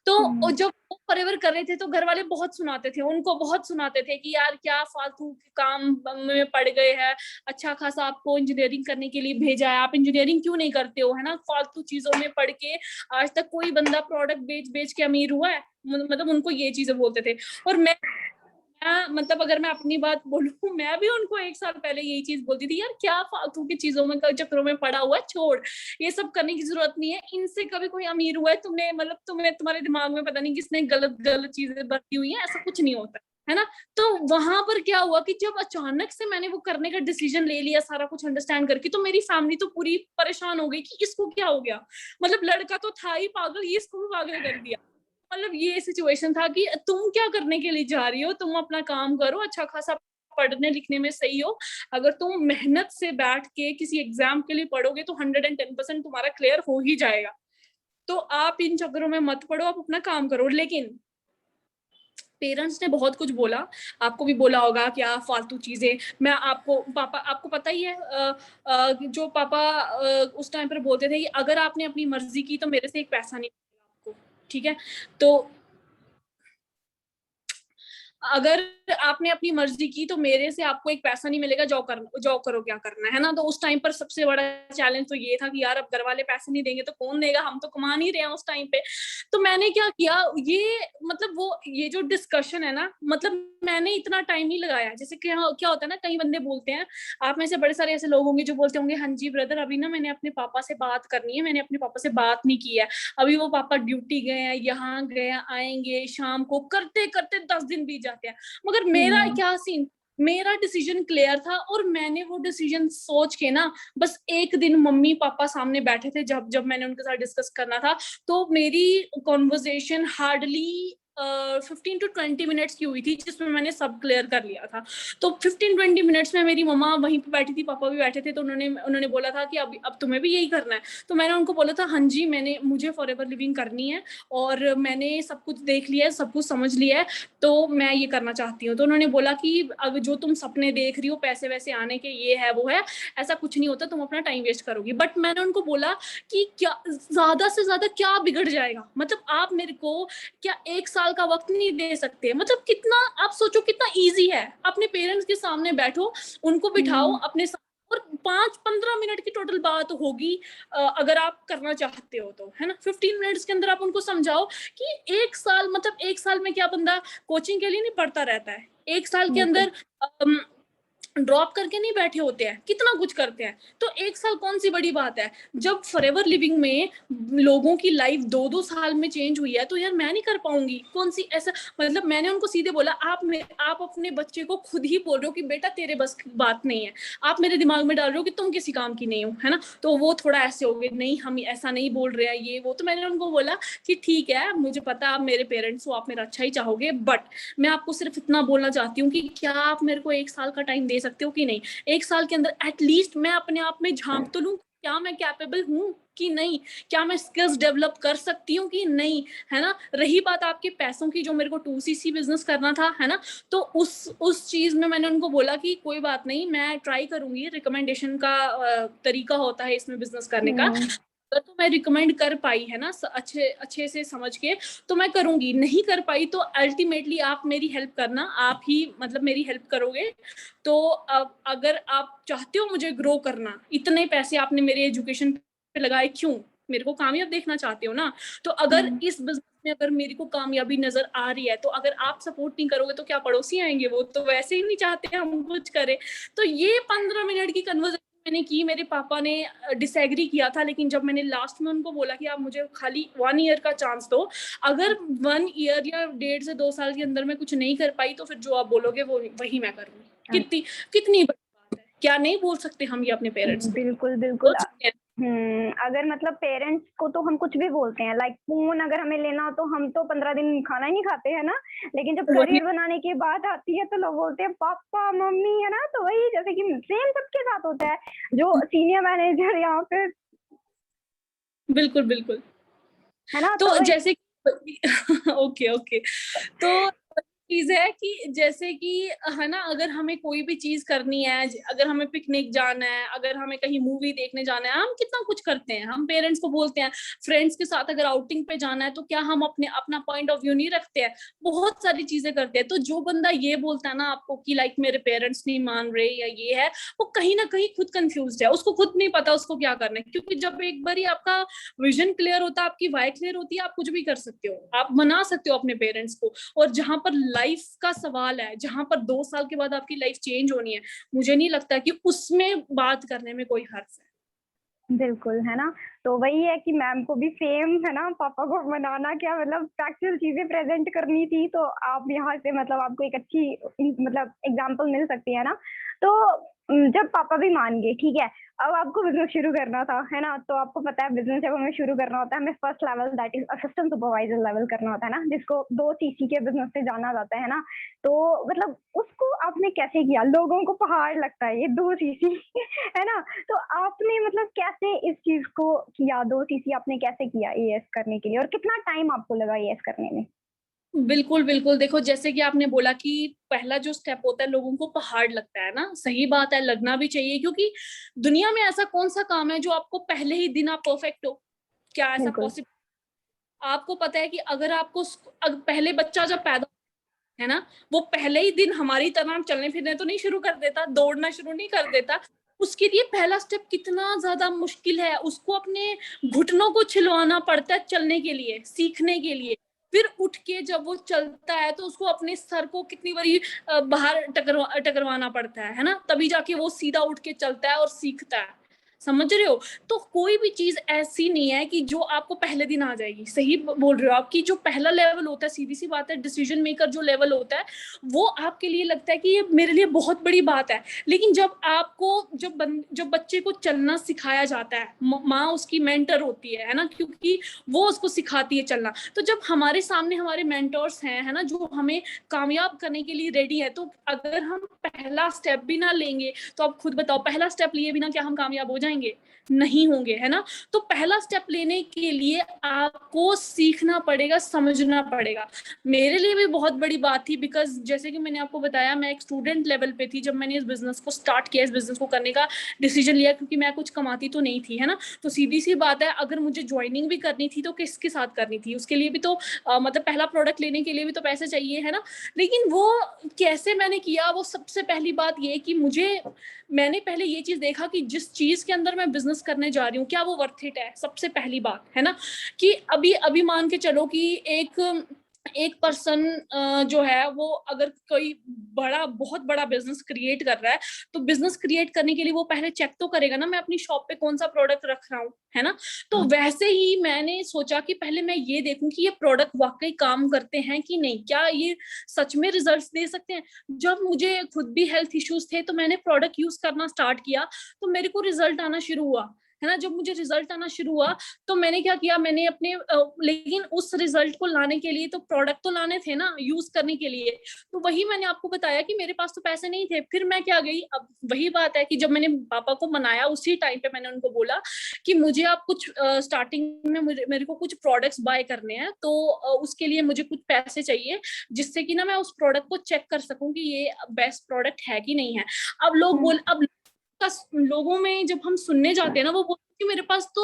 तो जब वो फॉरएवर कर रहे थे तो घर वाले बहुत सुनाते थे, उनको बहुत सुनाते थे कि यार क्या फालतू के काम में पड़ गए हैं, अच्छा खासा आपको इंजीनियरिंग करने के लिए भेजा है, आप इंजीनियरिंग क्यों नहीं करते हो, है ना, फालतू चीजों में पढ़ के आज तक कोई बंदा प्रोडक्ट बेच बेच के अमीर हुआ है, मतलब उनको ये चीजें बोलते थे। और मैं मतलब अगर मैं अपनी बात बोलूं, मैं भी उनको 1 साल पहले यही चीज बोलती थी, यार क्या फालतू की चीजों में चक्करों में पड़ा हुआ है, छोड़, ये सब करने की जरूरत नहीं है, इनसे कभी कोई अमीर हुआ है, तुमने मतलब तुम्हारे दिमाग में पता नहीं किसने गलत गलत चीजें भर्ती हुई है, ऐसा कुछ नहीं होता है ना। तो वहां पर क्या हुआ कि जब अचानक से मैंने वो करने का डिसीजन ले लिया सारा कुछ अंडरस्टैंड करके, तो मेरी फैमिली तो पूरी परेशान हो गई कि इसको क्या हो गया, मतलब लड़का तो था ही पागल, ये इसको भी पागल कर दिया। मतलब ये सिचुएशन था कि तुम क्या करने के लिए जा रही हो, तुम अपना काम करो, अच्छा खासा पढ़ने लिखने में सही हो, अगर तुम मेहनत से बैठ के किसी एग्जाम के लिए पढ़ोगे तो 110% तुम्हारा क्लियर हो ही जाएगा, तो आप इन चक्करों में मत पड़ो, आप अपना काम करो। लेकिन पेरेंट्स ने बहुत कुछ बोला, आपको भी बोला होगा क्या फालतू चीजें, मैं आपको पापा आपको पता ही है जो पापा उस टाइम पर बोलते थे कि अगर आपने अपनी मर्जी की तो मेरे से एक पैसा नहीं मिलेगा आपको, ठीक है, तो अगर आपने अपनी मर्जी की तो मेरे से आपको एक पैसा नहीं मिलेगा, जाओ करो क्या करना है ना। तो उस टाइम पर सबसे बड़ा चैलेंज तो ये था कि यार अब घर वाले पैसे नहीं देंगे तो कौन देगा, हम तो कमा नहीं रहे हैं उस टाइम पे। तो मैंने क्या किया, ये मतलब वो ये जो डिस्कशन है ना, मतलब मैंने इतना टाइम नहीं लगाया, जैसे कि क्या होता है ना, कई बंदे बोलते हैं, आप में से बड़े सारे ऐसे लोग होंगे जो बोलते होंगे हाँ जी ब्रदर अभी ना मैंने अपने पापा से बात करनी है, मैंने अपने पापा से बात नहीं की है, अभी वो पापा ड्यूटी गए हैं, यहाँ गए, आएंगे शाम को, करते करते 10 दिन बीत जाते हैं। मगर मेरा क्या सीन, मेरा डिसीजन क्लियर था, और मैंने वो डिसीजन सोच के ना, बस एक दिन मम्मी पापा सामने बैठे थे जब जब मैंने उनके साथ डिस्कस करना था, तो मेरी कॉन्वर्जेशन हार्डली 15 to 20 मिनट्स की हुई थी, जिसमें मैंने सब क्लियर कर लिया था। तो 15-20 मिनट्स में मेरी मम्मा वहीं पे बैठी थी, पापा भी बैठे थे, तो उन्होंने बोला था कि अब तुम्हें भी यही करना है। तो मैंने उनको बोला था हाँ जी, मुझे फॉरएवर लिविंग करनी है, और मैंने सब कुछ देख लिया है, सब कुछ समझ लिया है, तो मैं ये करना चाहती हूँ। तो उन्होंने बोला कि अब जो तुम सपने देख रही हो पैसे वैसे आने के, ये है वो है, ऐसा कुछ नहीं होता, तुम अपना टाइम वेस्ट करोगी। बट मैंने उनको बोला कि क्या ज्यादा से ज्यादा क्या बिगड़ जाएगा, मतलब आप मेरे को क्या 1 साल का वक्त नहीं दे सकते, मतलब कितना आप सोचो कितना इजी है, अपने पेरेंट्स के सामने बैठो, उनको बिठाओ अपने और 5-15 मिनट की टोटल बात होगी, अगर आप करना चाहते हो तो, है ना। 15 मिनट्स के अंदर आप उनको समझाओ कि 1 साल, मतलब 1 साल में क्या बंदा कोचिंग के लिए नहीं पढ़ता रहता है, 1 साल के अंदर ड्रॉप करके नहीं बैठे होते हैं, कितना कुछ करते हैं। तो 1 साल कौन सी बड़ी बात है, जब फॉरएवर लिविंग में लोगों की लाइफ 2-2 साल में चेंज हुई है, तो यार मैं नहीं कर पाऊंगी, कौन सी ऐसा, मतलब मैंने उनको सीधे बोला, आप अपने बच्चे को खुद ही बोल रहे हो कि बेटा तेरे बस की बात नहीं है, आप मेरे दिमाग में डाल रहे हो कि तुम किसी काम की नहीं हो, है ना। तो वो थोड़ा ऐसे हो गए, नहीं हम ऐसा नहीं बोल रहे हैं ये वो। तो मैंने उनको बोला कि ठीक है, मुझे पता आप मेरे पेरेंट्स हो, आप मेरा अच्छा ही चाहोगे, बट मैं आपको सिर्फ इतना बोलना चाहती हूँ कि क्या आप मेरे को 1 साल का टाइम दे सकते हो कि नहीं, 1 साल के अंदर एटलीस्ट मैं अपने आप में झांक तो लूं, क्या मैं कैपेबल हूँ कि नहीं, क्या मैं स्किल्स डेवलप कर सकती हूँ कि नहीं, है ना। रही बात आपके पैसों की, जो मेरे को 2cc बिजनेस करना था, है ना, तो उस चीज में मैंने उनको बोला कि कोई बात नहीं, मैं ट्राई करूंगी, रिकमेंडेशन का तरीका होता है इसमें बिजनेस करने का, अगर तो मैं रिकमेंड कर पाई, है ना, अच्छे अच्छे से समझ के, तो मैं करूंगी, नहीं कर पाई तो अल्टीमेटली आप मेरी हेल्प करना, आप ही मतलब मेरी हेल्प करोगे। तो अब अगर आप चाहते हो मुझे ग्रो करना, इतने पैसे आपने मेरे एजुकेशन पे लगाए, क्यों, मेरे को कामयाब देखना चाहते हो ना, तो अगर इस बिजनेस में अगर मेरे को कामयाबी नजर आ रही है, तो अगर आप सपोर्ट नहीं करोगे तो क्या पड़ोसी आएंगे, वो तो वैसे ही नहीं चाहते हम कुछ करें। तो ये 15 मिनट की कन्वर्सेशन मैंने की, मेरे पापा ने डिसएग्री किया था, लेकिन जब मैंने लास्ट में उनको बोला कि आप मुझे खाली 1 ईयर का चांस दो, अगर 1 ईयर या 1.5 से 2 साल के अंदर मैं कुछ नहीं कर पाई, तो फिर जो आप बोलोगे वो वही मैं करूंगी। कितनी कितनी बड़ी बात है, क्या नहीं बोल सकते हम ये अपने पेरेंट्स को, बिल्कुल, बिल्कुल। तो अगर मतलब पेरेंट्स को तो हम कुछ भी बोलते हैं, लाइक फ़ोन अगर हमें लेना हो तो हम तो 15 दिन खाना ही नहीं खाते, है ना? लेकिन जब वही करियर बनाने की बात आती है तो लोग बोलते हैं पापा, मम्मी, है ना? तो वही जैसे कि सेम सबके साथ होता है, जो सीनियर मैनेजर यहाँ पे, बिल्कुल बिल्कुल। है ना? तो तो वही जैसे ओके ओके, तो चीज है कि जैसे कि है ना, अगर हमें कोई भी चीज करनी है, अगर हमें पिकनिक जाना है, अगर हमें कहीं मूवी देखने जाना है, हम कितना कुछ करते हैं, हम पेरेंट्स को बोलते हैं। फ्रेंड्स के साथ अगर आउटिंग पे जाना है तो क्या हम अपना पॉइंट ऑफ व्यू नहीं रखते हैं, बहुत सारी चीजें करते हैं। तो जो बंदा ये बोलता है ना आपको कि लाइक मेरे पेरेंट्स नहीं मान रहे या ये है, वो कहीं ना कहीं खुद कंफ्यूज है, उसको खुद नहीं पता उसको क्या करना है। क्योंकि जब एक बार आपका विजन क्लियर होता है, आपकी वाई क्लियर होती है, आप कुछ भी कर सकते हो, आप मना सकते हो अपने पेरेंट्स को। और जहां पर लाइफ का सवाल है, जहां पर 2 साल के बाद आपकी लाइफ चेंज होनी है, मुझे नहीं लगता कि उसमें बात करने में कोई हर्ज है। बिल्कुल, है ना? तो वही है कि मैम को भी सेम है ना, पापा को मनाना क्या मतलब फैक्चुअल चीज़ें प्रेज़ेंट करनी थी, तो आप यहाँ से मतलब आपको एक अच्छी मतलब एग्ज़ाम्पल मिल सकती है ना। तो जब पापा भी मान गए, ठीक है, अब आपको बिज़नेस शुरू करना था, है ना? तो आपको पता है बिज़नेस जब हमें शुरू करना होता है, हमें first level that is assistant supervisor level करना होता है ना, जिसको 2 सीसी के बिज़नेस से जाना जाता है ना? तो मतलब उसको आपने कैसे किया? लोगों को पहाड़ लगता है ये 2 सीसी है ना? तो आपने मतलब कैसे इस चीज़ को किया? 2 सीसी आपने कैसे किया एएस करने के लिए और कितना टाइम आपको लगा एएस करने में? बिल्कुल, बिल्कुल। देखो, जैसे कि आपने बोला कि पहला जो स्टेप होता है लोगों को पहाड़ लगता है ना, सही बात है, लगना भी चाहिए, क्योंकि दुनिया में ऐसा कौन-सा काम है जो आपको पहले ही दिन आप परफेक्ट हो? क्या ऐसा बिल्कुल। पॉसिबल? आपको पता है कि अगर आपको पहले बच्चा जब पैदा, है ना, वो पहले ही दिन हमारी तरह चलने-फिरने तो नहीं शुरू कर देता, दौड़ना शुरू नहीं कर देता। उसके लिए पहला स्टेप कितना ज़्यादा मुश्किल है, उसको अपने घुटनों को छिलवाना पड़ता है चलने के लिए, सीखने के लिए। फिर उठ के जब वो चलता है तो उसको अपने सर को कितनी बारी बाहर टकरवाना पड़ता है ना? तभी जाके वो सीधा उठ के चलता है और सीखता है। समझ रहे हो? तो कोई भी चीज़ ऐसी नहीं है कि जो आपको पहले दिन आ जाएगी। सही बोल रहे हो आप कि जो पहला लेवल होता है, सीधी-सी बात है, डिसीजन मेकर जो लेवल होता है, वो आपके लिए लगता है कि ये मेरे लिए बहुत बड़ी बात है। लेकिन जब बच्चे को चलना सिखाया जाता है, माँ उसकी मेंटर होती है ना? क्योंकि वो उसको सिखाती है चलना। तो जब हमारे सामने हमारे मेंटर्स हैं, है ना? जो हमें कामयाब करने के लिए रेडी है, तो अगर हम पहला स्टेप भी ना लेंगे, तो आप खुद बताओ, पहला स्टेप लिए बिना क्या हम कामयाब हो जाएंगे? नहीं होंगे, है ना? तो पहला स्टेप लेने के लिए आपको सीखना पड़ेगा, समझना पड़ेगा। मेरे लिए भी बहुत बड़ी बात थी, बिकॉज जैसे कि मैंने आपको बताया, मैं एक स्टूडेंट लेवल पे थी जब मैंने इस बिजनेस को स्टार्ट किया, इस बिजनेस को करने का डिसीजन लिया, क्योंकि मैं कुछ कमाती तो नहीं थी, है ना? तो सीधी सी बात है, अगर मुझे ज्वाइनिंग भी करनी थी तो किसके साथ करनी थी? उसके लिए भी तो मतलब पहला प्रोडक्ट लेने के लिए भी तो पैसे चाहिए, है ना? लेकिन वो कैसे मैंने किया, वो सबसे पहली बात ये कि मैंने पहले ये चीज देखा कि जिस चीज के अंदर मैं बिजनेस करने जा रही हूँ, क्या वो वर्थ इट है? सबसे पहली बात, है ना? कि अभी अभी मान के चलो कि एक एक पर्सन जो है वो अगर कोई बहुत बड़ा बिजनेस क्रिएट कर रहा है, तो बिजनेस क्रिएट करने के लिए वो पहले चेक तो करेगा ना, मैं अपनी शॉप पे कौन सा प्रोडक्ट रख रहा हूँ, है ना? तो वैसे ही मैंने सोचा कि पहले मैं ये देखूं कि ये प्रोडक्ट वाकई काम करते हैं कि नहीं, क्या ये सच में रिजल्ट्स दे सकते हैं। जब मुझे खुद भी हेल्थ इश्यूज थे, तो मैंने प्रोडक्ट यूज करना स्टार्ट किया, तो मेरे को रिजल्ट आना शुरू हुआ, है ना? जब मुझे रिजल्ट आना शुरू हुआ, तो मैंने क्या किया, मैंने अपने लेकिन उस रिजल्ट को लाने के लिए तो प्रोडक्ट तो लाने थे ना, यूज करने के लिए। तो वही मैंने आपको बताया कि मेरे पास तो पैसे नहीं थे। फिर मैं क्या गई, अब वही बात है कि जब मैंने पापा को मनाया, उसी टाइम पे मैंने उनको बोला कि मुझे आप कुछ स्टार्टिंग में मेरे को कुछ प्रोडक्ट्स बाय करने हैं, तो उसके लिए मुझे कुछ पैसे चाहिए, जिससे कि ना मैं उस प्रोडक्ट को चेक कर सकूं कि ये बेस्ट प्रोडक्ट है कि नहीं है। अब लोगों में जब हम सुनने जाते हैं ना, वो बोलते हैं कि मेरे पास तो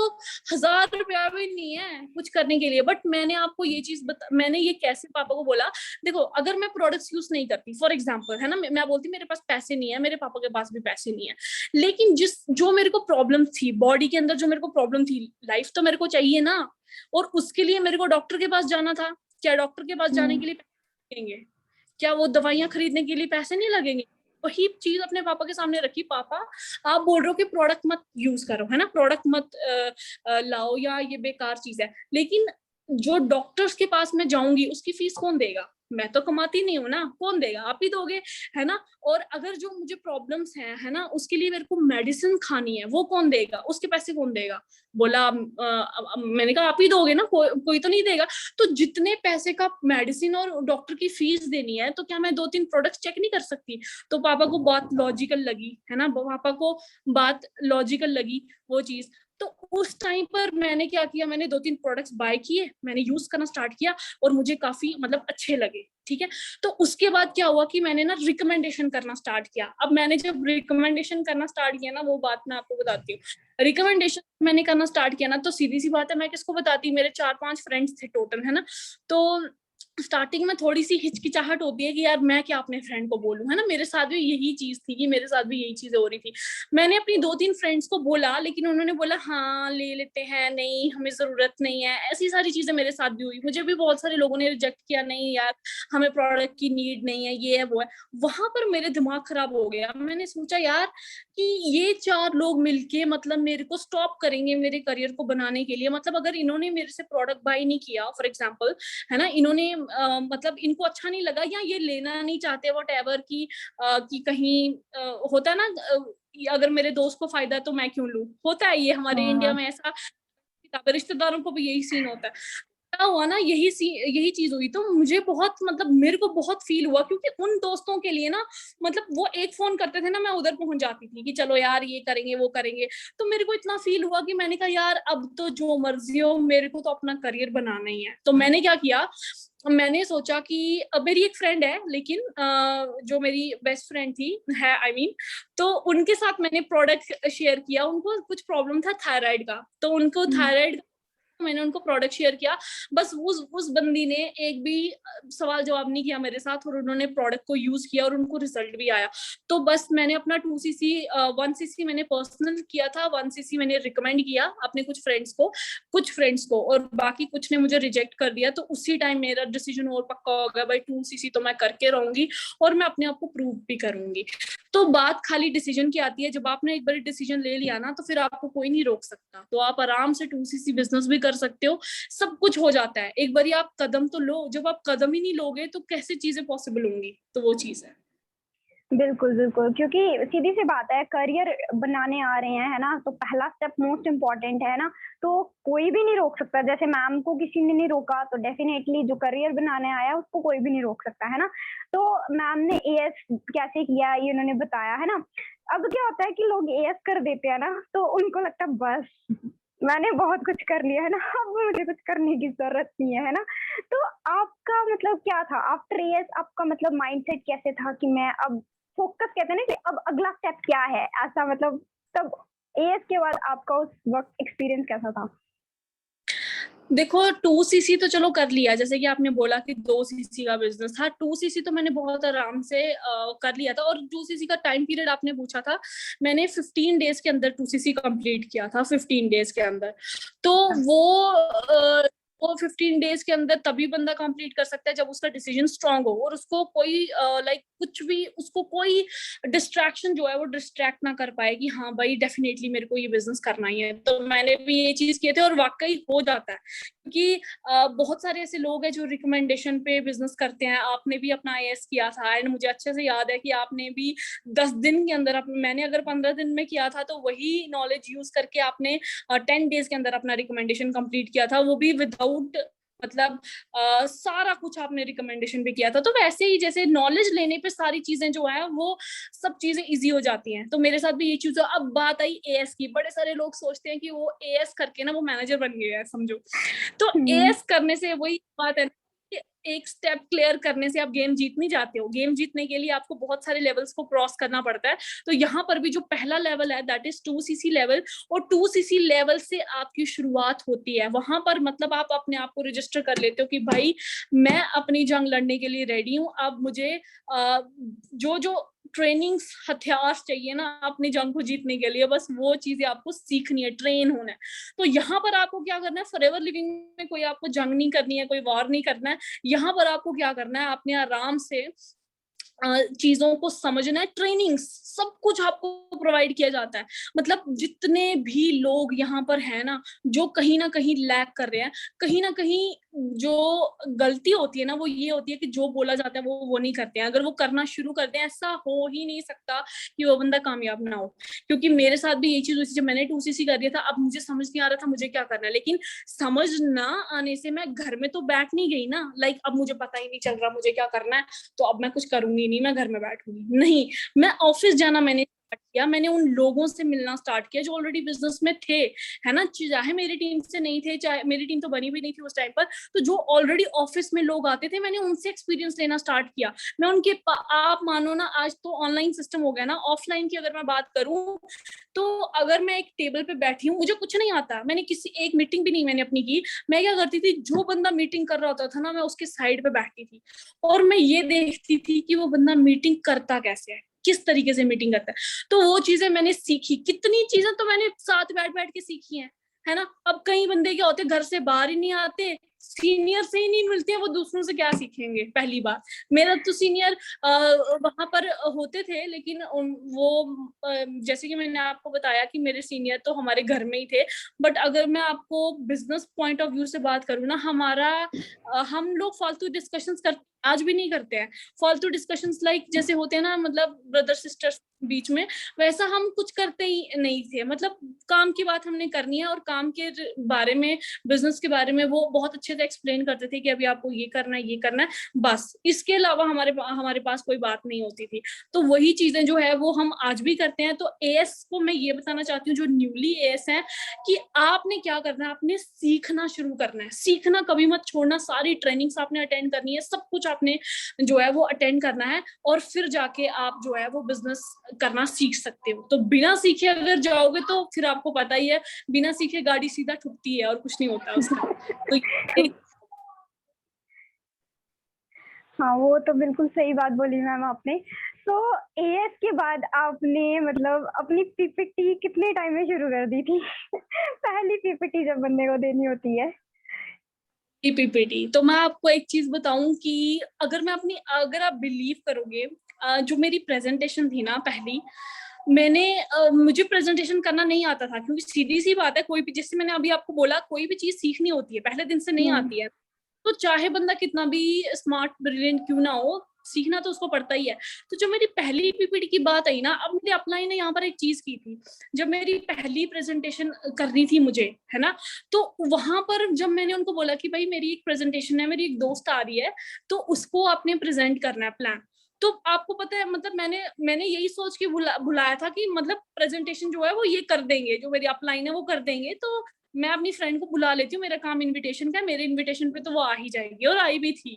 1,000 रुपया भी नहीं है कुछ करने के लिए। बट मैंने आपको ये चीज मैंने ये कैसे पापा को बोला, देखो, अगर मैं प्रोडक्ट्स यूज नहीं करती, फॉर एग्जांपल, है ना, मैं बोलती मेरे पास पैसे नहीं है, मेरे पापा के पास भी पैसे नहीं है, लेकिन जो मेरे को प्रॉब्लम थी बॉडी के अंदर, जो मेरे को प्रॉब्लम थी, लाइफ तो मेरे को चाहिए ना, और उसके लिए मेरे को डॉक्टर के पास जाना था। क्या डॉक्टर के पास जाने के लिए पैसे लगेंगे? क्या वो दवाइयां खरीदने के लिए पैसे नहीं लगेंगे? वही चीज अपने पापा के सामने रखी, पापा आप बोल रहे हो कि प्रोडक्ट मत यूज करो, है ना, प्रोडक्ट मत लाओ, या ये बेकार चीज है, लेकिन जो डॉक्टर्स के पास मैं जाऊंगी उसकी फीस कौन देगा? मैं तो कमाती नहीं हूँ ना, कौन देगा? आप ही दोगे, है ना? और अगर जो मुझे प्रॉब्लम्स हैं, है ना, उसके लिए मेरे को मेडिसिन खानी है, वो कौन देगा? उसके पैसे कौन देगा? बोला मैंने कहा आप ही दोगे ना, कोई तो नहीं देगा। तो जितने पैसे का मेडिसिन और डॉक्टर की फीस देनी है, तो क्या मैं 2-3 प्रोडक्ट चेक नहीं कर सकती? तो पापा को बात लॉजिकल लगी, है ना, पापा को बात लॉजिकल लगी वो चीज। तो उस टाइम पर मैंने क्या किया, मैंने 2-3 प्रोडक्ट्स बाय किए, मैंने यूज करना स्टार्ट किया और मुझे काफी मतलब अच्छे लगे, ठीक है। तो उसके बाद क्या हुआ कि मैंने ना रिकमेंडेशन करना स्टार्ट किया। अब मैंने जब रिकमेंडेशन करना स्टार्ट किया ना, वो बात मैं आपको बताती हूँ। रिकमेंडेशन मैंने करना स्टार्ट किया ना, तो सीधी सी बात है, मैं किसको बताती, मेरे 4-5 फ्रेंड्स थे टोटल, है ना। तो स्टार्टिंग में थोड़ी सी हिचकिचाहट होती है कि यार मैं क्या अपने फ्रेंड को बोलूं, है ना। मेरे साथ भी यही चीज थी कि मेरे साथ भी यही चीजें हो रही थी। मैंने अपनी 2-3 फ्रेंड्स को बोला, लेकिन उन्होंने बोला हाँ ले लेते हैं, नहीं हमें जरूरत नहीं है, ऐसी सारी चीजें मेरे साथ भी हुई। मुझे भी बहुत सारे लोगों ने रिजेक्ट किया, नहीं यार हमें प्रोडक्ट की नीड नहीं है, ये है वो है। वहां पर मेरे दिमाग खराब हो गया। मैंने सोचा यार कि ये 4 लोग मिलके मतलब मेरे को स्टॉप करेंगे मेरे करियर को बनाने के लिए। मतलब अगर इन्होंने मेरे से प्रोडक्ट बाय नहीं किया फॉर एग्जाम्पल, है ना, इन्होंने मतलब इनको अच्छा नहीं लगा या ये लेना नहीं चाहते वट एवर कि कहीं होता है ना, अगर मेरे दोस्त को फायदा है तो मैं क्यों लूं, होता है ये हमारे इंडिया हाँ। में ऐसा। रिश्तेदारों को भी यही सीन होता है। क्या हुआ ना, यही चीज हुई। तो मुझे बहुत मतलब मेरे को बहुत फील हुआ, क्योंकि उन दोस्तों के लिए ना मतलब वो एक फोन करते थे ना, मैं उधर पहुंच जाती थी कि चलो यार ये करेंगे वो करेंगे। तो मेरे को इतना फील हुआ कि मैंने कहा यार अब तो जो मर्जी हो, मेरे को तो अपना करियर बनाना ही है। तो मैंने क्या किया, मैंने सोचा कि मेरी एक फ्रेंड है, लेकिन जो मेरी बेस्ट फ्रेंड थी है आई मीन, तो उनके साथ मैंने प्रोडक्ट शेयर किया। उनको कुछ प्रॉब्लम था थायराइड का, तो उनको थायराइड, मैंने उनको प्रोडक्ट शेयर किया। बस उस बंदी ने एक भी सवाल जवाब नहीं किया मेरे साथ, और उन्होंने प्रोडक्ट को यूज किया और उनको रिजल्ट भी आया। तो बस मैंने अपना 2cc 1cc मैंने पर्सनल किया था, 1cc मैंने रिकमेंड किया अपने कुछ फ्रेंड्स को, और बाकी कुछ ने मुझे रिजेक्ट कर दिया। तो उसी टाइम मेरा डिसीजन और पक्का हो गया, भाई 2cc तो मैं करके रहूंगी और मैं अपने आप को प्रूव भी करूंगी। तो बात खाली डिसीजन की आती है। जब आपने एक बार डिसीजन ले लिया ना, तो फिर आपको कोई नहीं रोक सकता। तो आप आराम से 2cc बिजनेस भी कर सकते हो, सब कुछ हो जाता है। एक बार आप कदम तो लो, जब आप कदम ही नहीं लोगे तो कैसे चीजें पॉसिबल होंगी। तो वो चीज है। बिल्कुल, बिल्कुल, क्योंकि सीधी-सी बात है, करियर बनाने आ रहे हैं, है ना? तो पहला स्टेप मोस्ट इम्पोर्टेंट है ना? तो कोई भी नहीं रोक सकता। जैसे मैम को किसी ने नहीं रोका, तो डेफ़िनेटली जो करियर बनाने आया, उसको कोई भी नहीं रोक सकता, है ना? तो मैम ने एएस कैसे किया, ये उन्होंने बताया, है ना? अब क्या होता है कि लोग एएस कर देते हैं ना, तो उनको लगता है बस मैंने बहुत कुछ कर लिया, है ना? अब मुझे कुछ करने की ज़रूरत नहीं है, है ना? तो आपका मतलब क्या था? आफ्टर एएस आपका मतलब माइंडसेट कैसे था कि मैं अब फोकस कहते हैं ना कि अब अगला स्टेप क्या है? ऐसा मतलब तब एएस के बाद आपका उस वक़्त एक्सपीरियंस कैसा था? देखो 2cc तो चलो कर लिया, जैसे कि आपने बोला कि 2cc का बिजनेस था। 2cc तो मैंने बहुत आराम से कर लिया था। और 2cc का टाइम पीरियड आपने पूछा था, मैंने 15 डेज के अंदर 2cc कंप्लीट किया था, 15 डेज के अंदर। तो अच्छा। वो 15 डेज के अंदर तभी बंदा कंप्लीट कर सकता है जब उसका डिसीजन स्ट्रांग हो, और उसको कोई लाइक कुछ भी, उसको कोई डिस्ट्रैक्शन जो है वो डिस्ट्रैक्ट ना कर पाए कि हाँ भाई डेफिनेटली मेरे को ये बिजनेस करना ही है। तो मैंने भी ये चीज किए थे, और वाकई हो जाता है। क्योंकि बहुत सारे ऐसे लोग हैं जो रिकमेंडेशन पे बिजनेस करते हैं। आपने भी अपना आईएएस किया था, एंड मुझे अच्छे से याद है कि आपने भी 10 दिन के अंदर, मैंने अगर 15 दिन में किया था, तो वही नॉलेज यूज करके आपने 10 डेज के अंदर अपना रिकमेंडेशन कंप्लीट किया था, वो भी विदाउट मतलब सारा कुछ आपने रिकमेंडेशन पे किया था। तो वैसे ही जैसे नॉलेज लेने पे सारी चीजें जो है वो सब चीजें इजी हो जाती हैं। तो मेरे साथ भी ये चीज है। अब बात आई एएस की, बड़े सारे लोग सोचते हैं कि वो एएस करके ना वो मैनेजर बन गए हैं, समझो। तो हुँ। एएस करने से वही बात है ना, कि एक स्टेप क्लियर करने से आप गेम जीत नहीं जाते हो। गेम जीतने के लिए आपको बहुत सारे लेवल्स को क्रॉस करना पड़ता है। तो यहाँ पर भी जो पहला लेवल है दैट इज 2cc लेवल, और 2cc लेवल से आपकी शुरुआत होती है। वहां पर मतलब आप अपने आप को रजिस्टर कर लेते हो कि भाई मैं अपनी जंग लड़ने के लिए रेडी हूँ। अब मुझे जो जो ट्रेनिंग्स हथियार चाहिए ना अपनी जंग को जीतने के लिए, बस वो चीजें आपको सीखनी है, ट्रेन होना है। तो यहाँ पर आपको क्या करना है, फॉरएवर लिविंग में कोई आपको जंग नहीं करनी है, कोई वॉर नहीं करना है। यहाँ पर आपको क्या करना है, अपने आराम से चीजों को समझना है। ट्रेनिंग सब कुछ आपको प्रोवाइड किया जाता है। मतलब जितने भी लोग यहाँ पर है ना, जो कहीं ना कहीं लैग कर रहे हैं, कहीं ना कहीं जो गलती होती है ना, वो ये होती है कि जो बोला जाता है वो नहीं करते हैं। अगर वो करना शुरू करते हैं, ऐसा हो ही नहीं सकता कि वो बंदा कामयाब ना हो। क्योंकि मेरे साथ भी यही चीज हुई थी। जब मैंने 2cc कर दिया था, अब मुझे समझ नहीं आ रहा था मुझे क्या करना है। लेकिन समझ ना आने से मैं घर में तो बैठ नहीं गई ना, लाइक अब मुझे पता ही नहीं चल रहा मुझे क्या करना है, तो अब मैं कुछ करूंगी नहीं, मैं घर में बैठूंगी नहीं, मैं ऑफिस जाना मैंने किया, मैंने उन लोगों से मिलना स्टार्ट किया जो ऑलरेडी बिजनेस में थे, है ना, चाहे मेरी टीम से नहीं थे, चाहे मेरी टीम तो बनी भी नहीं थी उस टाइम पर, तो जो ऑलरेडी ऑफिस में लोग आते थे मैंने उनसे एक्सपीरियंस लेना स्टार्ट किया। मैं उनके आप मानो ना, आज तो ऑनलाइन सिस्टम हो गया ना, ऑफलाइन की अगर मैं बात करूं तो अगर मैं एक टेबल पे बैठी हूँ, मुझे कुछ नहीं आता, मैंने किसी एक मीटिंग भी नहीं मैंने अपनी की, मैं क्या करती थी, जो बंदा मीटिंग कर रहा होता था ना, मैं उसके साइड पे बैठती थी और मैं ये देखती थी कि वो बंदा मीटिंग करता कैसे है, किस तरीके से मीटिंग करता है। तो वो चीजें मैंने सीखी, कितनी चीजें तो मैंने साथ बैठ बैठ के सीखी हैं, है ना। अब कई बंदे क्या होते हैं, घर से बाहर ही नहीं आते, सीनियर से ही नहीं मिलते हैं, वो दूसरों से क्या सीखेंगे। पहली बात, मेरा तो सीनियर वहां पर होते थे, लेकिन वो जैसे कि मैंने आपको बताया कि मेरे सीनियर तो हमारे घर में ही थे, बट अगर मैं आपको बिजनेस पॉइंट ऑफ व्यू से बात करूँ ना, हम लोग फालतू डिस्कशंस करते, आज भी नहीं करते हैं फालतू डिस्कशंस, लाइक जैसे होते हैं ना, मतलब ब्रदर सिस्टर्स बीच में, वैसा हम कुछ करते ही नहीं थे। मतलब काम की बात हमने करनी है और काम के बारे में, बिजनेस के बारे में वो बहुत अच्छे से एक्सप्लेन करते थे कि अभी आपको ये करना है, ये करना है, बस इसके अलावा हमारे पास कोई बात नहीं होती थी। तो वही चीजें जो है वो हम आज भी करते हैं। तो एएस को मैं ये बताना चाहती हूँ, जो न्यूली एएस है, कि आपने क्या करना है, आपने सीखना शुरू करना है, सीखना कभी मत छोड़ना, सारी ट्रेनिंग्स आपने अटेंड करनी है, सब कुछ आपने जो है वो अटेंड करना है, और फिर जाके आप जो है वो बिजनेस करना सीख सकते हो। तो बिना सीखे अगर जाओगे तो फिर आपको पता ही है, बिना सीखे गाड़ी सीधा ठुकती है और कुछ नहीं होता उसका। तो हाँ, वो तो बिल्कुल सही बात बोली मैम आपने। तो एएस के बाद आपने मतलब अपनी पीपीटी कितने टाइम में शुरू कर दी थी? पहली पीपीटी जब बंदे को देनी होती है। पीपीटी तो मैं आपको एक चीज बताऊं कि अगर आप बिलीव करोगे, जो मेरी प्रेजेंटेशन थी ना पहली, मुझे प्रेजेंटेशन करना नहीं आता था, क्योंकि सीधी सी बात है, कोई भी, जैसे मैंने अभी आपको बोला, कोई भी चीज सीखनी होती है पहले दिन से नहीं आती है, तो चाहे बंदा कितना भी स्मार्ट ब्रिलियंट क्यों ना हो, सीखना तो उसको पड़ता ही है। तो जब मेरी पहली पीपीटी की बात आई ना, अब मेरे अपलाइन ने यहाँ पर एक चीज की थी, जब मेरी पहली प्रेजेंटेशन करनी थी मुझे, है ना, तो वहां पर जब मैंने उनको बोला कि भाई मेरी एक प्रेजेंटेशन है, मेरी एक दोस्त आ रही है, तो उसको आपने प्रेजेंट करना है प्लान। तो आपको पता है, मतलब मैंने यही सोच के बुलाया था कि मतलब प्रेजेंटेशन जो है वो ये कर देंगे, जो मेरी अपलाइन है वो कर देंगे, तो मैं अपनी फ्रेंड को बुला लेती हूँ, मेरा काम इनविटेशन का है, मेरे इनविटेशन पे तो वो आ ही जाएगी, और आई भी थी।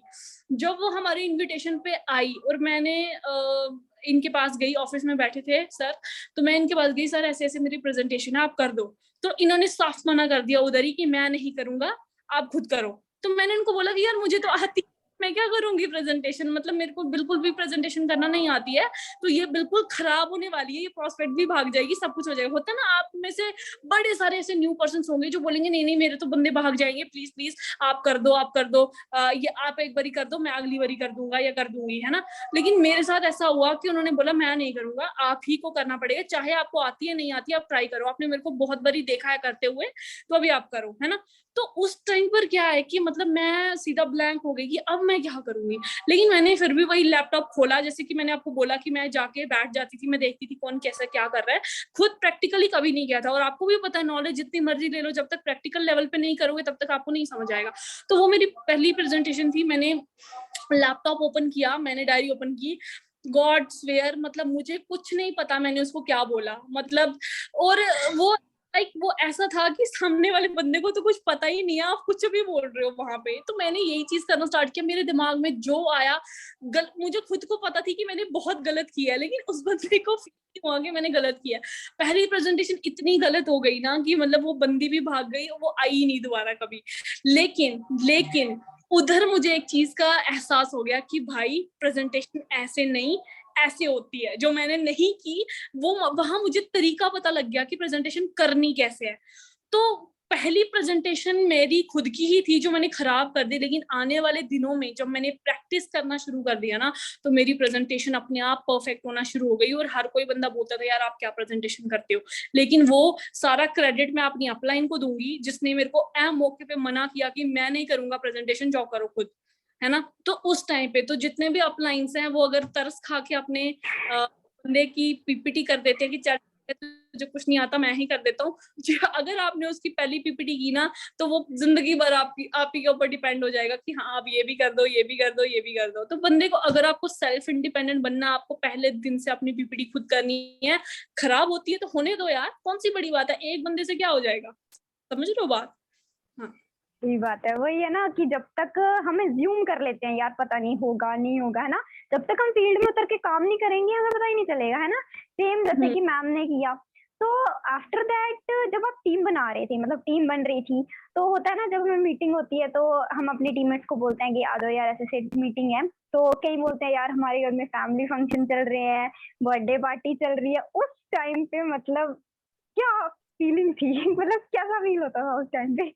जब वो हमारे इनविटेशन पे आई और मैंने इनके पास गई, ऑफिस में बैठे थे सर, तो मैं इनके पास गई, सर ऐसे ऐसे मेरी प्रेजेंटेशन है, आप कर दो। तो इन्होंने साफ मना कर दिया उधर ही कि मैं नहीं करूंगा, आप खुद करो। तो मैंने उनको बोला कि यार मुझे तो आती, मैं क्या करूंगी प्रेजेंटेशन, मतलब मेरे को बिल्कुल भी प्रेजेंटेशन करना नहीं आती है, तो ये बिल्कुल खराब होने वाली है, ये प्रॉस्पेक्ट भी भाग जाएगी, सब कुछ हो जाएगा। होता है ना, आप में से बड़े सारे ऐसे न्यू पर्सन होंगे जो बोलेंगे नहीं नहीं मेरे तो बंदे भाग जाएंगे, प्लीज प्लीज आप कर दो, आप कर दो, ये आप एक बारी कर दो, मैं अगली बारी कर दूंगा या कर दूंगी, है ना। लेकिन मेरे साथ ऐसा हुआ कि उन्होंने बोला मैं नहीं करूंगा, आप ही को करना पड़ेगा, चाहे आपको आती है नहीं आती है, आप ट्राई करो, आपने मेरे को बहुत बारी देखा है करते हुए, तो अभी आप करो, है ना। तो उस टाइम पर क्या है कि मतलब मैं सीधा ब्लैंक हो गई कि अब मैं क्या करूंगी। लेकिन मैंने फिर भी वही लैपटॉप खोला, जैसे कि मैंने आपको बोला कि मैं जाके बैठ जाती थी, मैं देखती थी कौन कैसा क्या कर रहा है, खुद प्रैक्टिकली कभी नहीं किया था। और आपको भी पता है, नॉलेज जितनी मर्जी ले लो, जब तक प्रैक्टिकल लेवल पे नहीं करोगे तब तक आपको नहीं समझ आएगा। तो वो मेरी पहली प्रेजेंटेशन थी, मैंने लैपटॉप ओपन किया, मैंने डायरी ओपन की, गॉड स्वेयर, मतलब मुझे कुछ नहीं पता मैंने उसको क्या बोला, मतलब, और वो वो ऐसा था कि सामने वाले बंदे को तो कुछ पता ही नहीं है, आप कुछ भी बोल रहे हो वहां पे। तो मैंने यही चीज करना स्टार्ट किया, मेरे दिमाग में जो आया, मुझे खुद को पता थी कि मैंने बहुत गलत किया है, लेकिन उस बंदे को फील हुआ कि मैंने गलत किया। पहली प्रेजेंटेशन इतनी गलत हो गई ना कि मतलब वो बंदी भी भाग गई, वो आई ही नहीं दोबारा कभी। लेकिन उधर मुझे एक चीज का एहसास हो गया कि भाई प्रेजेंटेशन ऐसे नहीं, ऐसे होती है, जो मैंने नहीं की वो, वहां मुझे तरीका पता लग गया कि प्रेजेंटेशन करनी कैसे है। तो पहली प्रेजेंटेशन मेरी खुद की ही थी जो मैंने खराब कर दी, लेकिन आने वाले दिनों में जब मैंने प्रैक्टिस करना शुरू कर दिया ना, तो मेरी प्रेजेंटेशन अपने आप परफेक्ट होना शुरू हो गई। और हर कोई बंदा बोलता था यार आप क्या प्रेजेंटेशन करते हो, लेकिन वो सारा क्रेडिट मैं अपनी अपलाइन को दूंगी, जिसने मेरे को ऐम मौके पे मना किया कि मैं नहीं करूंगा प्रेजेंटेशन, जाओ करो खुद, है ना। तो उस टाइम पे तो जितने भी अपलाइंस हैं वो अगर तरस खा के अपने बंदे की पीपीटी कर देते हैं कि चल जो कुछ नहीं आता मैं ही कर देता हूँ। अगर आपने उसकी पहली पीपीटी की ना तो वो जिंदगी भर आप ही के ऊपर डिपेंड हो जाएगा कि हाँ आप ये भी कर दो, ये भी कर दो, ये भी कर दो। तो बंदे को अगर आपको सेल्फ इंडिपेंडेंट बनना, आपको पहले दिन से अपनी पीपीटी खुद करनी है। खराब होती है तो होने दो यार, कौन सी बड़ी बात है, एक बंदे से क्या हो जाएगा, समझ रहे हो बात? हाँ। सही बात है, वही है ना कि जब तक हम अज्यूम कर लेते हैं यार पता नहीं होगा, नहीं होगा, है ना? जब तक हम फील्ड में उतर के काम नहीं करेंगे हमें पता ही नहीं चलेगा, है ना? सेम जैसे कि मैम ने किया। तो आफ्टर दैट जब आप टीम बना रहे थे, मतलब टीम बन रही थी, तो होता है ना जब हमें मीटिंग होती है तो हम अपनी टीममेट्स को बोलते हैं कि आ जाओ यार ऐसे मीटिंग है। तो कई बोलते हैं यार हमारे घर में फैमिली फंक्शन चल रहे हैं, बर्थडे पार्टी चल रही है। उस टाइम पे मतलब क्या फीलिंग थी? मतलब कैसा फील होता था उस टाइम पे?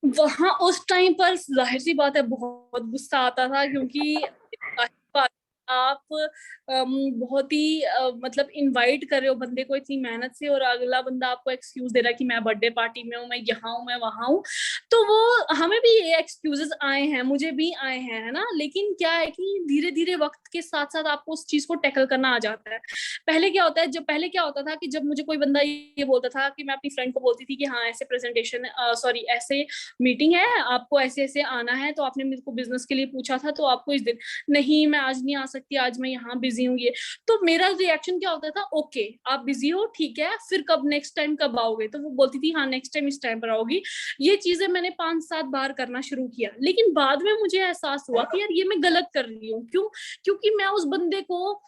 वहां उस टाइम पर जाहिर सी बात है बहुत गुस्सा आता था, क्योंकि जाहिर बात है, आप बहुत ही मतलब इनवाइट कर रहे हो बंदे को इतनी मेहनत से, और अगला बंदा आपको एक्सक्यूज दे रहा है कि मैं बर्थडे पार्टी में हूँ, मैं यहाँ हूँ, मैं वहां हूँ। तो वो हमें भी ये एक्सक्यूजेस आए हैं, मुझे भी आए हैं, है ना? लेकिन क्या है कि धीरे धीरे वक्त के साथ साथ आपको उस चीज को टैकल करना आ जाता है। पहले क्या होता है, जब पहले क्या होता था कि जब मुझे कोई बंदा ये बोलता था कि मैं अपनी फ्रेंड को बोलती थी कि हाँ ऐसे प्रेजेंटेशन, सॉरी ऐसे मीटिंग है, आपको ऐसे ऐसे आना है, तो आपने मेरे को बिजनेस के लिए पूछा था तो आपको इस दिन, नहीं मैं आज नहीं आ सकती, आज मैं यहाँ बिजी हूँ, ये। तो मेरा रिएक्शन क्या होता था, ओके आप बिजी हो, ठीक है, फिर कब नेक्स्ट टाइम कब आओगे? तो वो बोलती थी हाँ नेक्स्ट टाइम इस टाइम पर आओगी। ये चीजें मैंने 5-7 बार करना शुरू किया, लेकिन बाद में मुझे एहसास हुआ कि यार ये मैं गलत कर रही हूँ। क्यों? क्योंकि मैं उस बंदे को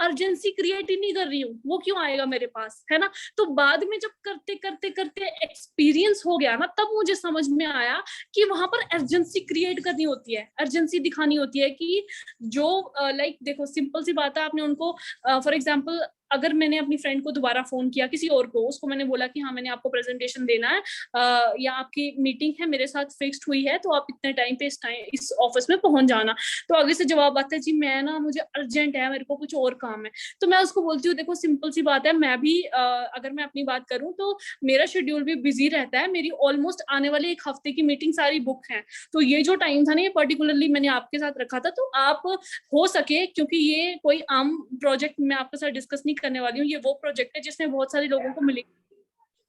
अर्जेंसी क्रिएट ही नहीं कर रही हूँ, वो क्यों आएगा मेरे पास, है ना? तो बाद में जब करते करते करते एक्सपीरियंस हो गया ना, तब मुझे समझ में आया कि वहां पर अर्जेंसी क्रिएट करनी होती है, अर्जेंसी दिखानी होती है कि जो लाइक देखो सिंपल सी बात है, आपने उनको फॉर एग्जांपल अगर मैंने अपनी फ्रेंड को दोबारा फोन किया, किसी और को, उसको मैंने बोला कि हाँ मैंने आपको प्रेजेंटेशन देना है, या आपकी मीटिंग है मेरे साथ फिक्स्ड हुई है, तो आप इतने टाइम पे इस ऑफिस में पहुंच जाना। तो आगे से जवाब आता है जी मैं ना, मुझे अर्जेंट है, मेरे को कुछ और काम है। तो मैं उसको बोलती हूँ देखो सिंपल सी बात है, मैं भी अगर मैं अपनी बात करूँ तो मेरा शेड्यूल भी बिजी रहता है, मेरी ऑलमोस्ट आने वाले 1 हफ्ते की मीटिंग सारी बुक है। तो ये जो टाइम था ना, ये पर्टिकुलरली मैंने आपके साथ रखा था, तो आप हो सके, क्योंकि ये कोई आम प्रोजेक्ट मैं आपके साथ डिस्कस नहीं करने वाली हूँ, ये वो प्रोजेक्ट है जिसमें बहुत सारे लोगों को मिले,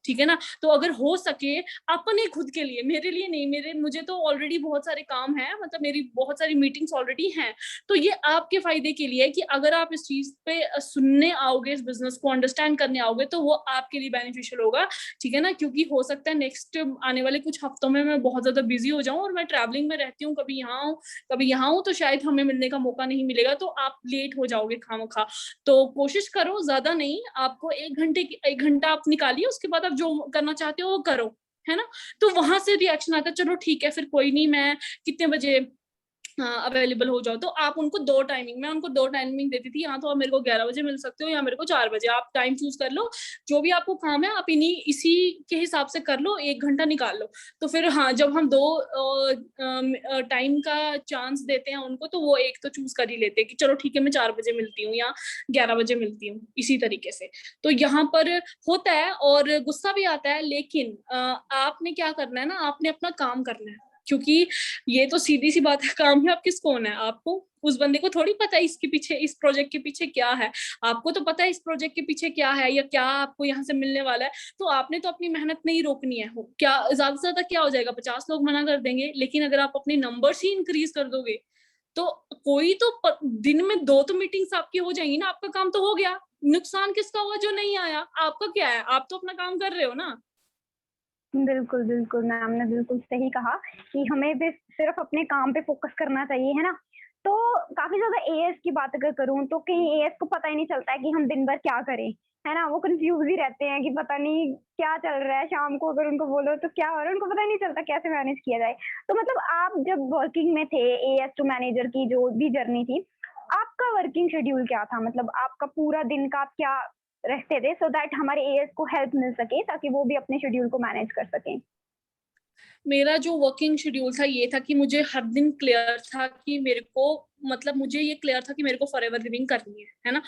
ठीक है ना? तो अगर हो सके अपने खुद के लिए, मेरे लिए नहीं, मुझे तो ऑलरेडी बहुत सारे काम हैं, मतलब मेरी बहुत सारी मीटिंग्स ऑलरेडी हैं। तो ये आपके फायदे के लिए है कि अगर आप इस चीज पे सुनने आओगे, इस बिजनेस को अंडरस्टैंड करने आओगे, तो वो आपके लिए बेनिफिशियल होगा, ठीक है ना? क्योंकि हो सकता है नेक्स्ट आने वाले कुछ हफ्तों में मैं बहुत ज्यादा बिजी हो जाऊं, और मैं ट्रैवलिंग में रहती हूँ, कभी यहाँ हूँ कभी यहाँ हूँ, तो शायद हमें मिलने का मौका नहीं मिलेगा, तो आप लेट हो जाओगे खामखा। तो कोशिश करो, ज्यादा नहीं, आपको 1 घंटा आप निकालिए, उसके बाद आप जो करना चाहते हो वो करो, है ना? तो वहां से रिएक्शन आता है, चलो ठीक है फिर कोई नहीं, मैं कितने बजे अवेलेबल हो जाओ। तो आप उनको 2 टाइमिंग, मैं उनको 2 टाइमिंग देती थी, यहाँ तो आप मेरे को 11 बजे मिल सकते हो या मेरे को 4 बजे, आप टाइम चूज कर लो, जो भी आपको काम है आप इसी के हिसाब से कर लो, 1 घंटा निकाल लो। तो फिर हाँ, जब हम 2 टाइम का चांस देते हैं उनको, तो वो एक तो चूज कर ही लेते हैं कि चलो ठीक है मैं 4 बजे मिलती हूँ या 11 बजे मिलती हूँ, इसी तरीके से। तो यहाँ पर होता है और गुस्सा भी आता है, लेकिन आपने क्या करना है ना, आपने अपना काम करना है, क्योंकि ये तो सीधी सी बात है, काम है, आप किस कौन है, आपको उस बंदे को थोड़ी पता है इसके पीछे, इस प्रोजेक्ट के पीछे क्या है। आपको तो पता है इस प्रोजेक्ट के पीछे क्या है या क्या आपको यहाँ से मिलने वाला है। तो आपने तो अपनी मेहनत नहीं रोकनी है। क्या ज्यादा से ज्यादा क्या हो जाएगा, 50 लोग मना कर देंगे, लेकिन अगर आप अपने नंबर्स ही इंक्रीज कर दोगे तो कोई तो दिन में 2 तो मीटिंग्स आपकी हो जाएंगी ना, आपका काम तो हो गया। नुकसान किसका हुआ, जो नहीं आया, आपका क्या है, आप तो अपना काम कर रहे हो ना। बिल्कुल, बिल्कुल, मैम ने बिल्कुल सही कहा कि हमें भी सिर्फ़ अपने काम पे फ़ोकस करना चाहिए, है ना? तो काफ़ी ज़्यादा एएस की बात अगर करूँ तो कहीं एएस को पता ही नहीं चलता है कि हम दिन भर क्या करें, है ना? वो कन्फ्यूज़ ही रहते हैं कि पता नहीं क्या चल रहा है, शाम को अगर उनको बोलो तो क्या हो रहा है, उनको पता ही नहीं चलता कैसे मैनेज किया जाए। तो मतलब आप जब वर्किंग में थे, एएस टू मैनेजर की जो भी जर्नी थी, आपका वर्किंग शेड्यूल क्या था? मतलब आपका पूरा दिन का आप क्या रखते थे सो दैट हमारे एएस को हेल्प मिल सके ताकि वो भी अपने शेड्यूल को मैनेज कर सकें? मेरा जो वर्किंग शेड्यूल था ये था कि मुझे हर दिन क्लियर था कि मेरे को, मतलब मुझे ये क्लियर था कि मेरे को फॉरएवर लिविंग करनी है ना?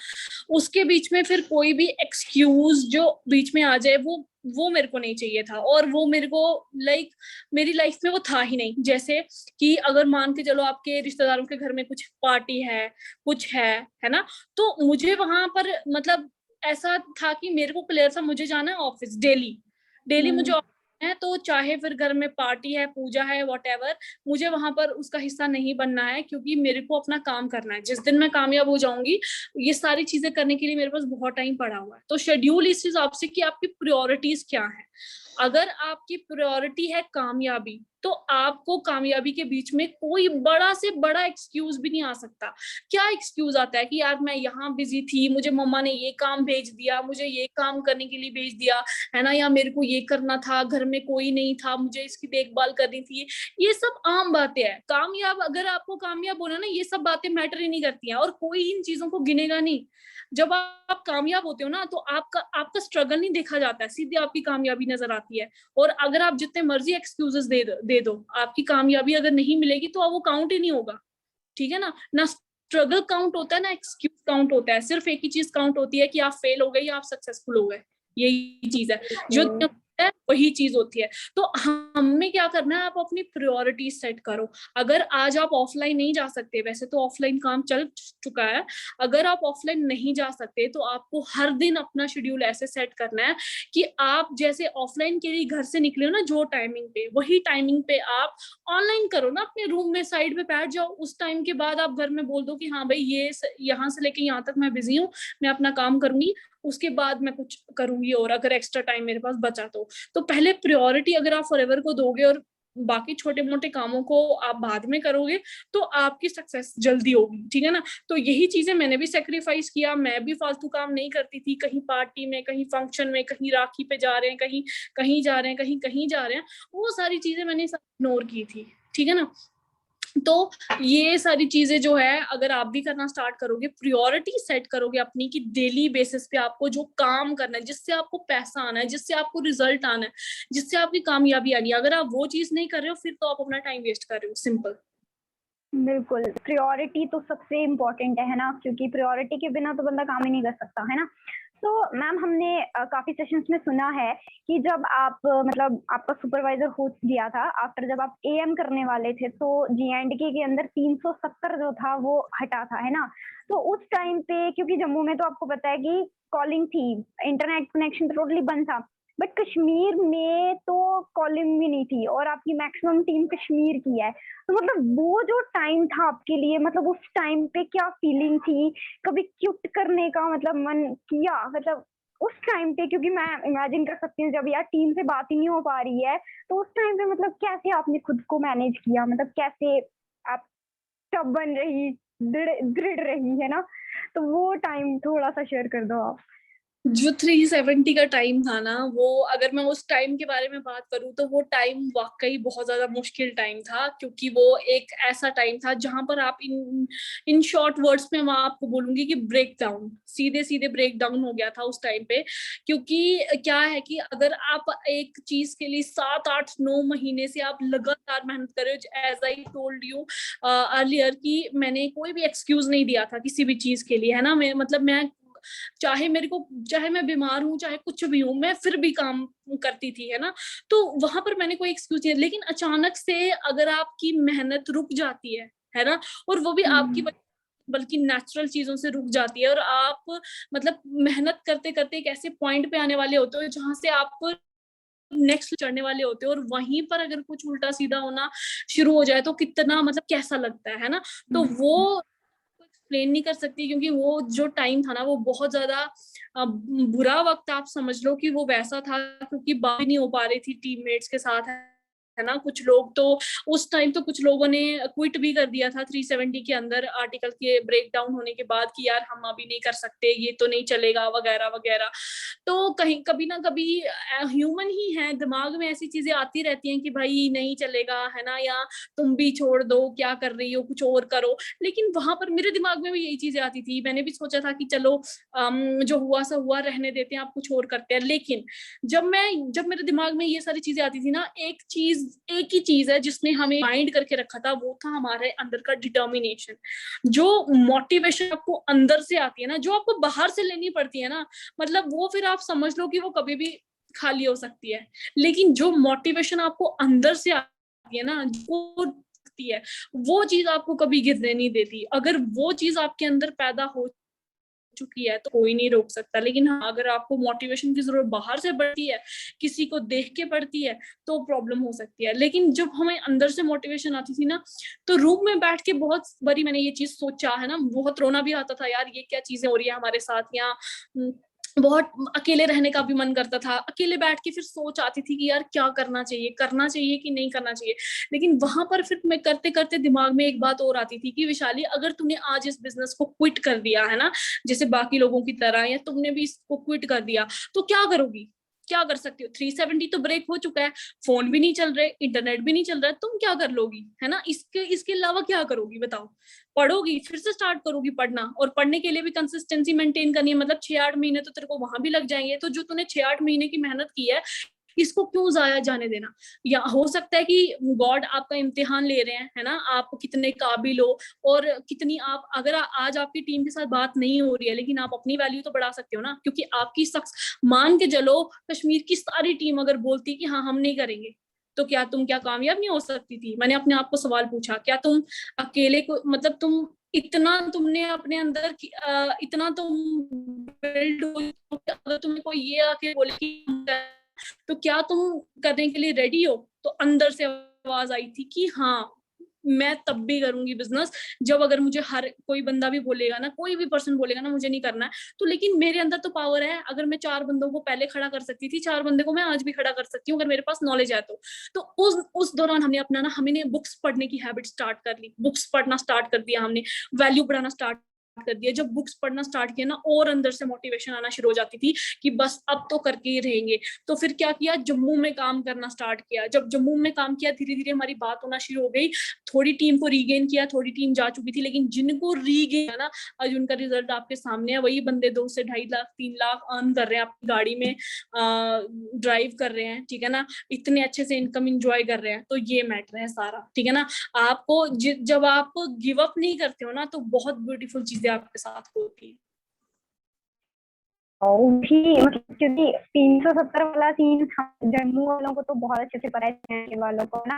उसके बीच में फिर कोई भी एक्सक्यूज जो बीच में आ जाए, वो मेरे को नहीं चाहिए था, और वो मेरे को लाइक मेरी लाइफ में वो था ही नहीं। जैसे कि अगर मान के चलो आपके रिश्तेदारों के घर में कुछ पार्टी है, कुछ है ना? तो मुझे वहां पर मतलब ऐसा था कि मेरे को क्लियर था मुझे जाना है ऑफिस डेली मुझे है, तो चाहे फिर घर में पार्टी है, पूजा है, व्हाटएवर, मुझे वहां पर उसका हिस्सा नहीं बनना है, क्योंकि मेरे को अपना काम करना है। जिस दिन मैं कामयाब हो जाऊंगी, ये सारी चीजें करने के लिए मेरे पास बहुत टाइम पड़ा हुआ है। तो शेड्यूल इस हिसाब से कि आपकी प्रायोरिटीज क्या है। अगर आपकी प्रायोरिटी है कामयाबी, तो आपको कामयाबी के बीच में कोई बड़ा से बड़ा एक्सक्यूज भी नहीं आ सकता। क्या एक्सक्यूज आता है कि यार मैं यहाँ बिजी थी, मुझे मम्मा ने ये काम भेज दिया, मुझे ये काम करने के लिए भेज दिया, है ना, या मेरे को ये करना था, घर में कोई नहीं था, मुझे इसकी देखभाल करनी थी। ये सब आम बातें हैं। कामयाब, अगर आपको कामयाब होना ना, ये सब बातें मैटर ही नहीं करती हैं, और कोई इन चीजों को गिनेगा नहीं। जब आप कामयाब होते हो ना, तो आपका स्ट्रगल नहीं देखा जाता है, सीधे आपकी कामयाबी नजर आती है। और अगर आप जितने मर्जी एक्सक्यूजेस दे दो, आपकी कामयाबी अगर नहीं मिलेगी तो वो काउंट ही नहीं होगा। ठीक है ना स्ट्रगल काउंट होता है, ना एक्सक्यूज काउंट होता है। सिर्फ एक ही चीज काउंट होती है कि आप फेल हो गए या आप सक्सेसफुल हो गए, यही चीज है जो है, वही चीज होती है। तो हमें क्या करना है, आप अपनी प्रायोरिटी सेट करो। अगर आज आप ऑफलाइन नहीं जा सकते, वैसे तो ऑफलाइन काम चल चुका है, अगर आप ऑफलाइन नहीं जा सकते तो आपको हर दिन अपना शेड्यूल ऐसे सेट करना है कि आप जैसे ऑफलाइन के लिए घर से निकले हो ना, जो टाइमिंग पे, वही टाइमिंग पे आप ऑनलाइन करो ना, अपने रूम में साइड पे बैठ जाओ। उस टाइम के बाद आप घर में बोल दो कि हाँ भाई, ये यहाँ से लेके यहाँ तक मैं बिजी हूँ, मैं अपना काम करूंगी, उसके बाद मैं कुछ करूंगी, और अगर एक्स्ट्रा टाइम मेरे पास बचा तो पहले प्रायोरिटी अगर आप फॉरएवर को दोगे और बाकी छोटे मोटे कामों को आप बाद में करोगे, तो आपकी सक्सेस जल्दी होगी। ठीक है ना। तो यही चीजें मैंने भी सेक्रीफाइस किया। मैं भी फालतू काम नहीं करती थी, कहीं पार्टी में, कहीं फंक्शन में, कहीं राखी पे जा रहे हैं, कहीं कहीं जा रहे हैं, कहीं कहीं जा रहे हैं, वो सारी चीजें मैंने सब इग्नोर की थी। ठीक है ना। तो ये सारी चीजें जो है, अगर आप भी करना स्टार्ट करोगे, प्रायोरिटी सेट करोगे अपनी कि डेली बेसिस पे आपको जो काम करना है, जिससे आपको पैसा आना है, जिससे आपको रिजल्ट आना है, जिससे आपकी कामयाबी आनी है, अगर आप वो चीज नहीं कर रहे हो, फिर तो आप अपना टाइम वेस्ट कर रहे हो। सिंपल। बिल्कुल, प्रायोरिटी तो सबसे इम्पोर्टेंट है ना? क्योंकि प्रायोरिटी के बिना तो बंदा काम ही नहीं कर सकता, है ना? तो मैम हमने काफ़ी सेशंस में सुना है कि जब आप मतलब आपका सुपरवाइज़र हो गया था, आफ्टर जब आप एएम करने वाले थे, तो जे-एंड-के के अंदर 370 जो था वो हटा था, है ना? तो उस टाइम पे क्योंकि जम्मू में तो आपको पता है कि कॉलिंग थी, इंटरनेट कनेक्शन तो टोटली बंद था। बट कश्मीर में तो कॉलिंग भी नहीं थी और आपकी मैक्सिमम टीम कश्मीर की है। तो मतलब वो जो टाइम था आपके लिए, मतलब उस टाइम पे क्या फीलिंग थी? कभी क्विट करने का मतलब मन किया? मतलब उस टाइम पे, क्योंकि मैं इमेजिन कर सकती हूँ जब यार टीम से बात ही नहीं हो पा रही है, तो उस टाइम पे मतलब कैसे आपने खुद को मैनेज किया? मतलब कैसे आप स्टबर्न रही, दृढ़ दृढ़ रही, है ना? तो वो टाइम थोड़ा-सा शेयर कर दो आप। जो 370 का टाइम था ना, वो अगर मैं उस टाइम के बारे में बात करूं, तो वो टाइम वाकई बहुत ज्यादा मुश्किल टाइम था, क्योंकि वो एक ऐसा टाइम था जहां पर आप इन शॉर्ट वर्ड्स में मैं आपको बोलूंगी कि ब्रेक डाउन, सीधे सीधे ब्रेक डाउन हो गया था उस टाइम पे। क्योंकि क्या है कि अगर आप एक चीज के लिए 7 8 9 महीने से आप लगातार मेहनत कर रहे हो, as I told you earlier, कि मैंने कोई भी एक्सक्यूज नहीं दिया था किसी भी चीज के लिए, है ना। मैं चाहे मेरे को, चाहे मैं बीमार हूँ, चाहे कुछ भी हूँ, मैं फिर भी काम करती थी, है ना। तो वहां पर मैंने कोई एक्सक्यूज नहीं। लेकिन अचानक से अगर आपकी मेहनत रुक जाती है ना, और वो भी आपकी बल्कि नेचुरल चीजों से रुक जाती है, और आप मतलब मेहनत करते करते एक ऐसे पॉइंट पे आने वाले होते हो जहां से आप नेक्स्ट चढ़ने वाले होते हो, और वहीं पर अगर कुछ उल्टा सीधा होना शुरू हो जाए तो कितना मतलब कैसा लगता है ना। तो वो एक्सप्लेन नहीं कर सकती, क्योंकि वो जो टाइम था ना, वो बहुत ज्यादा बुरा वक्त आप समझ लो कि वो वैसा था, क्योंकि बात नहीं हो पा रही थी टीममेट्स के साथ, है ना। कुछ लोग तो उस टाइम तो कुछ लोगों ने क्विट भी कर दिया था 370 के अंदर, आर्टिकल के ब्रेक डाउन होने के बाद, कि यार हम अभी नहीं कर सकते, ये तो नहीं चलेगा, वगैरह वगैरह। तो कहीं कभी ना कभी ह्यूमन ही है, दिमाग में ऐसी चीजें आती रहती हैं कि भाई नहीं चलेगा, है ना, या तुम भी छोड़ दो, क्या कर रही हो, कुछ और करो। लेकिन वहां पर मेरे दिमाग में भी यही चीजें आती थी। मैंने भी सोचा था कि चलो जो हुआ सा हुआ, रहने देते हैं, आप कुछ और करते हैं। लेकिन जब मेरे दिमाग में ये सारी चीजें आती थी ना, एक ही चीज है जिसने हमें माइंड करके रखा था, वो था हमारे अंदर का डिटर्मिनेशन। जो मोटिवेशन आपको अंदर से आती है ना, जो आपको बाहर से लेनी पड़ती है ना, मतलब वो फिर आप समझ लो कि वो कभी भी खाली हो सकती है। लेकिन जो मोटिवेशन आपको अंदर से आती है ना, वो है, वो चीज आपको कभी गिरने नहीं देती। अगर वो चीज आपके अंदर पैदा हो चुकी है तो कोई नहीं रोक सकता। लेकिन हाँ, अगर आपको मोटिवेशन की जरूरत बाहर से पड़ती है, किसी को देख के पड़ती है, तो प्रॉब्लम हो सकती है। लेकिन जब हमें अंदर से मोटिवेशन आती थी ना, तो रूम में बैठ के बहुत बारी मैंने ये चीज सोचा है ना, बहुत रोना भी आता था यार, ये क्या चीजें हो रही है हमारे साथ, या बहुत अकेले रहने का भी मन करता था। अकेले बैठ के फिर सोच आती थी कि यार क्या करना चाहिए कि नहीं करना चाहिए। लेकिन वहां पर फिर मैं करते करते दिमाग में एक बात और आती थी कि विशाली, अगर तूने आज इस बिजनेस को क्विट कर दिया है ना, जैसे बाकी लोगों की तरह, या तुमने भी इसको क्विट कर दिया, तो क्या करोगी, क्या कर सकती हो? 370 तो ब्रेक हो चुका है, फोन भी नहीं चल रहे, इंटरनेट भी नहीं चल रहा है, तुम क्या कर लोगी, है ना? इसके इसके अलावा क्या करोगी बताओ? पढ़ोगी, फिर से स्टार्ट करोगी पढ़ना, और पढ़ने के लिए भी कंसिस्टेंसी मेंटेन करनी है, मतलब 6-8 महीने तो तेरे को वहां भी लग जाएंगे। तो जो तूने 6-8 महीने की मेहनत की है, इसको क्यों जाया जाने देना? या हो सकता है कि गॉड आपका इम्तिहान ले रहे हैं, है ना, आप कितने काबिल हो, और कितनी आप, अगर आज आपकी टीम के साथ बात नहीं हो रही है, लेकिन आप अपनी वैल्यू तो बढ़ा सकते हो ना, क्योंकि आपकी मान के चलो कश्मीर की सारी टीम अगर बोलती कि हाँ हम नहीं करेंगे, तो क्या कामयाब नहीं हो सकती थी? मैंने अपने आप को सवाल पूछा, क्या तुम अकेले को, मतलब तुम इतना तुमने अपने अंदर इतना तुम बिल्ड हो, अगर तुम्हें कोई ये आके बोले कि तो क्या तुम करने के लिए रेडी हो? तो अंदर से आवाज आई थी कि हाँ, मैं तब भी करूंगी बिजनेस, जब अगर मुझे हर कोई बंदा भी बोलेगा ना, कोई भी पर्सन बोलेगा ना मुझे नहीं करना है, तो लेकिन मेरे अंदर तो पावर है। अगर मैं 4 बंदों को पहले खड़ा कर सकती थी, 4 बंदे को मैं आज भी खड़ा कर सकती हूँ, अगर मेरे पास नॉलेज है तो उस दौरान हमने अपना ना, हमने बुक्स पढ़ने की हैबिट स्टार्ट कर ली, बुक्स पढ़ना स्टार्ट कर दिया हमने, वैल्यू बढ़ाना स्टार्ट कर दिया। जब बुक्स पढ़ना स्टार्ट किया ना, और अंदर से मोटिवेशन आना शुरू हो जाती थी कि बस अब तो करके ही रहेंगे। तो फिर क्या किया, जम्मू में काम करना स्टार्ट किया। जब जम्मू में काम किया, धीरे धीरे हमारी बात होना शुरू हो गई, थोड़ी टीम को रीगेन किया, थोड़ी टीम जा चुकी थी, लेकिन जिनको रीगेन है ना, आज उनका रिजल्ट आपके सामने है। वही बंदे 2 से 2.5 लाख 3 लाख अर्न कर रहे हैं, अपनी गाड़ी में ड्राइव कर रहे हैं, ठीक है ना, इतने अच्छे से इनकम इंजॉय कर रहे हैं। तो ये मैटर है सारा, ठीक है ना। आपको जब आप गिव अप नहीं करते हो ना, तो बहुत ब्यूटीफुल चीजें आपके साथ होती है। और भी मतलब, क्योंकि 370 वाला सीन जम्मू वालों को तो बहुत अच्छे से पता है, वालों को ना।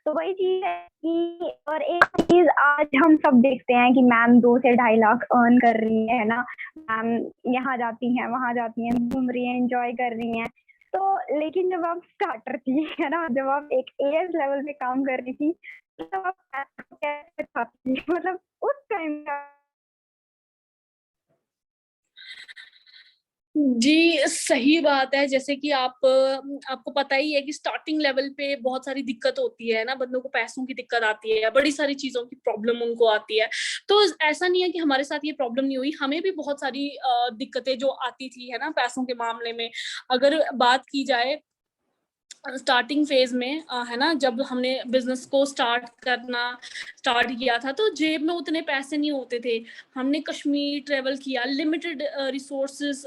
तो वही चीज है कि, और एक चीज आज हम सब देखते हैं कि मैम 2 से 2.5 लाख अर्न कर रही है ना, मैम यहाँ जाती हैं, वहां जाती हैं, घूम रही हैं, एंजॉय कर रही हैं। तो लेकिन जब आप स्टार्टर थी, है ना, जब आप एक एएस लेवल पे काम कर रही थी, तो आप कैसे खाती, मतलब उस टाइम का। जी, सही बात है। जैसे कि आपको पता ही है कि स्टार्टिंग लेवल पे बहुत सारी दिक्कत होती है ना, बंदों को पैसों की दिक्कत आती है, बड़ी सारी चीजों की प्रॉब्लम उनको आती है। तो ऐसा नहीं है कि हमारे साथ ये प्रॉब्लम नहीं हुई, हमें भी बहुत सारी दिक्कतें जो आती थी, है ना, पैसों के मामले में। अगर बात की जाए स्टार्टिंग फेज में, है ना, जब हमने बिजनेस को स्टार्ट किया था, तो जेब में उतने पैसे नहीं होते थे। हमने कश्मीर ट्रेवल किया लिमिटेड रिसोर्सेज